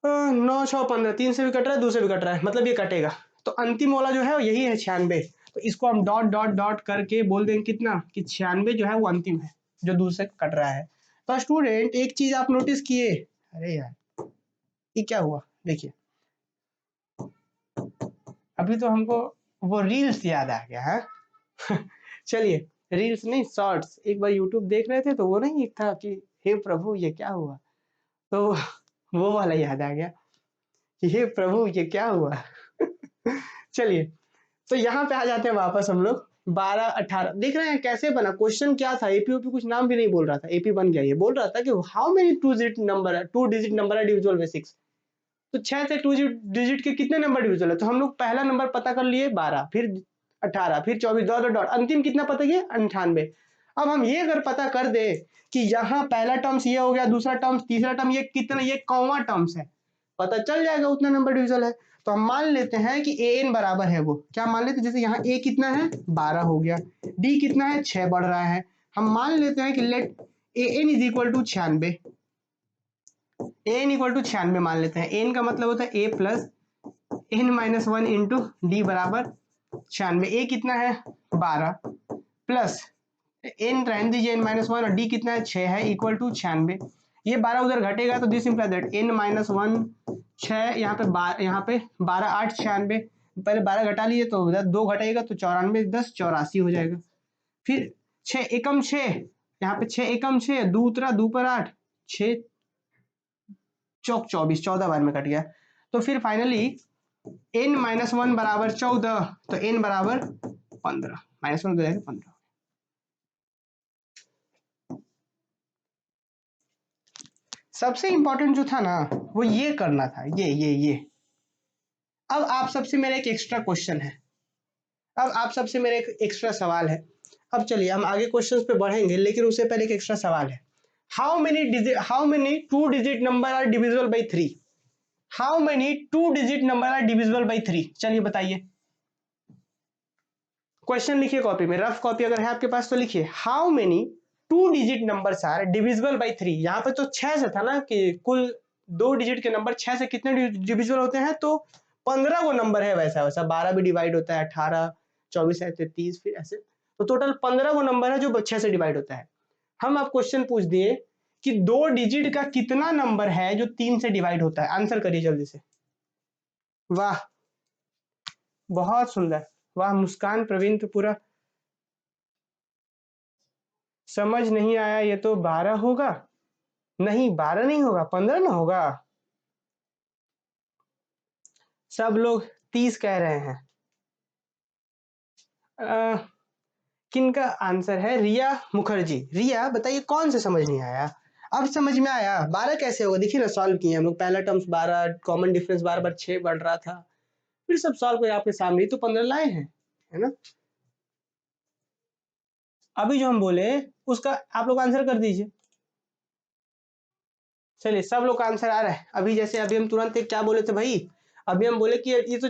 9 6 15 3 से भी कट रहा है, 2 से भी कट रहा है, मतलब ये कटेगा। तो अंतिम वाला जो है यही है 96। तो इसको हम डॉट डॉट डॉट करके बोल देंगे कितना, कि 96 जो है वो अंतिम है जो दूर से कट रहा है। तो स्टूडेंट एक चीज आप नोटिस किए, अरे यार ये क्या हुआ, देखिए अभी तो हमको वो रील्स याद आ गया है। चलिए, रील्स नहीं, शॉर्ट्स। एक बार यूट्यूब देख रहे थे तो वो नहीं एक था कि हे प्रभु ये क्या हुआ, तो वो वाला याद आ गया कि हे प्रभु ये क्या हुआ। चलिए, तो यहाँ पे आ जाते हैं वापस हम लोग। 12 18 देख रहे हैं कैसे बना क्वेश्चन, क्या था एपी ओपी कुछ नाम भी नहीं बोल रहा था, एपी बन गया। ये बोल रहा था कि how many two digit number है डिविजिबल बाय 6। तो 6 से 2 डिजिट के कितने नंबर डिविजिबल है, तो हम लोग पहला नंबर पता कर लिए 12, फिर 18, फिर 24, डॉट डॉट डॉट, अंतिम कितना पता किया 98। अब हम ये अगर पता कर दे कि यहाँ पहला टर्म्स ये हो गया, दूसरा टर्म्स, तीसरा टर्म ये कितना, ये कॉमा टर्म्स है, पता चल जाएगा उतना नंबर डिविजिबल है। तो हम मान लेते हैं कि ए एन बराबर है वो क्या मान लेते हैं, जैसे यहाँ ए कितना है 12 हो गया, डी कितना है 6 बढ़ रहा है, हम मान लेते हैं कि let a n is equal to 96। N equal to 96 मान लेते हैं। एन का मतलब होता है a plus n minus 1 into d बराबर 96। ए कितना है 12 प्लस एन रहने दीजिए एन माइनस 1, और डी कितना है 6 है, इक्वल टू 96। ये 12 उधर घटेगा तो this imply that n minus 1 6, यहाँ पे 12 8 96, पहले 12 घटा लिए तो उधर 2 घटेगा तो 94, 10 84 हो जाएगा। फिर 6 एकम 6, यहाँ पे 6 एकम 6, 2 उतरा 2 पर 8, 6 चौक 24, 14 बार में कट गया। तो फिर फाइनली एन माइनस 1 बराबर 14, तो एन बराबर 15, माइनस 1 हो जाएगा 15। सबसे इंपॉर्टेंट जो था ना वो ये करना था, ये। अब आप सबसे मेरा एक एक्स्ट्रा क्वेश्चन है, अब आप सबसे मेरा एक एक्स्ट्रा सवाल है। अब चलिए हम आगे क्वेश्चंस पे बढ़ेंगे, लेकिन उससे पहले एक एक्स्ट्रा सवाल है। How many 2 digit number are divisible by 3? How many 2 digit number are divisible by 3? चलिए बताइए। क्वेश्चन लिखिए कॉपी में, रफ कॉपी अगर है आपके पास तो लिखिए। How many 2 digit numbers are divisible by 3? यहाँ पे तो 6 से था ना कि कुल 2 डिजिट के नंबर 6 से कितने डिविजिबल होते हैं, तो 15 को नंबर है, वैसा वैसा 12 भी डिवाइड होता है, 18 24 है 33, फिर ऐसे, तो टोटल 15 को नंबर है जो 6 से डिवाइड होता है। हम आप क्वेश्चन पूछ दिए कि 2 डिजिट का कितना नंबर है जो 3 से डिवाइड होता है, आंसर करिए जल्दी से। वाह, बहुत सुंदर, वाह। मुस्कान प्रवीण तो पूरा समझ नहीं आया, ये तो 12 होगा, नहीं 12 नहीं होगा, 15 ना होगा। सब लोग 30 कह रहे हैं। किनका आंसर है? रिया मुखर्जी। रिया बताइए कौन से समझ नहीं आया? अब समझ में आया। 12 कैसे होगा, देखिए ना, सॉल्व किए हम लोग, पहला टर्म्स 12, कॉमन डिफरेंस बार बार 6 बढ़ रहा था, फिर सब सॉल्व कर आपके सामने ही तो 15 लाए हैं, है ना। अभी जो हम बोले उसका आप लोग आंसर कर दीजिए। चलिए, सब लोग का आंसर आ रहा है। अभी जैसे अभी हम तुरंत एक क्या बोले थे भाई, अभी हम बोले कि ये तो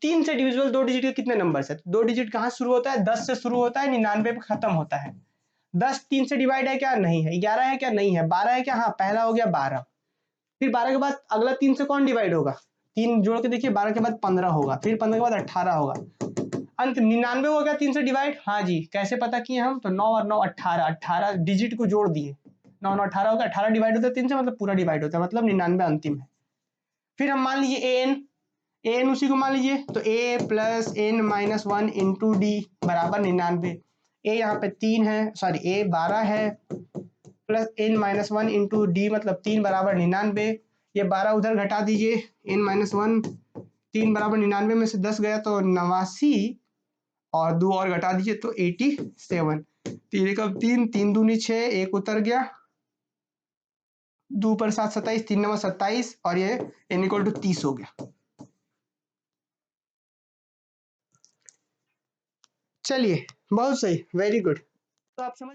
3 से डिविजिबल 2 डिजिट के कितने नंबर है, 2 डिजिट कहाँ शुरू होता है, 10 से शुरू होता है, 99 पे खत्म होता है। 10 3 से डिवाइड है क्या? नहीं है। 11 है क्या? नहीं है। 12 है क्या? हाँ, पहला हो गया 12। फिर 12 के बाद अगला 3 से कौन डिवाइड होगा? 3 जोड़ के देखिए, 12 के बाद 15 होगा, फिर 15 के बाद 18 होगा, अंत 99 हो गया 3 से डिवाइड। हाँ जी, कैसे पता किए हम? तो 9 और 9 18, 18 डिजिट को जोड़ दिए, 9 9 18 हो गया, 18 डिवाइड होता है 3 से, मतलब पूरा डिवाइड होता है, मतलब 99 अंतिम है। फिर हम मान लीजिए ए एन उसी को मान लीजिए, तो a plus n minus 1 into d बराबर 99। ए यहाँ पे 3 है, सॉरी ए 12 है, plus n minus 1 into d मतलब 3 बराबर 99। ये 12 उधर घटा दीजिए, एन माइनस 1, 3 बराबर 99 में से 10 गया तो 89, और 2 और घटा दीजिए तो 87। 3 का 3, 3 दूनी 6, एक उतर गया, 2 पर 7 27, 3 9 27, और ये n इक्वल टू 30 हो गया। चलिए, बहुत सही, वेरी गुड। तो आप समझ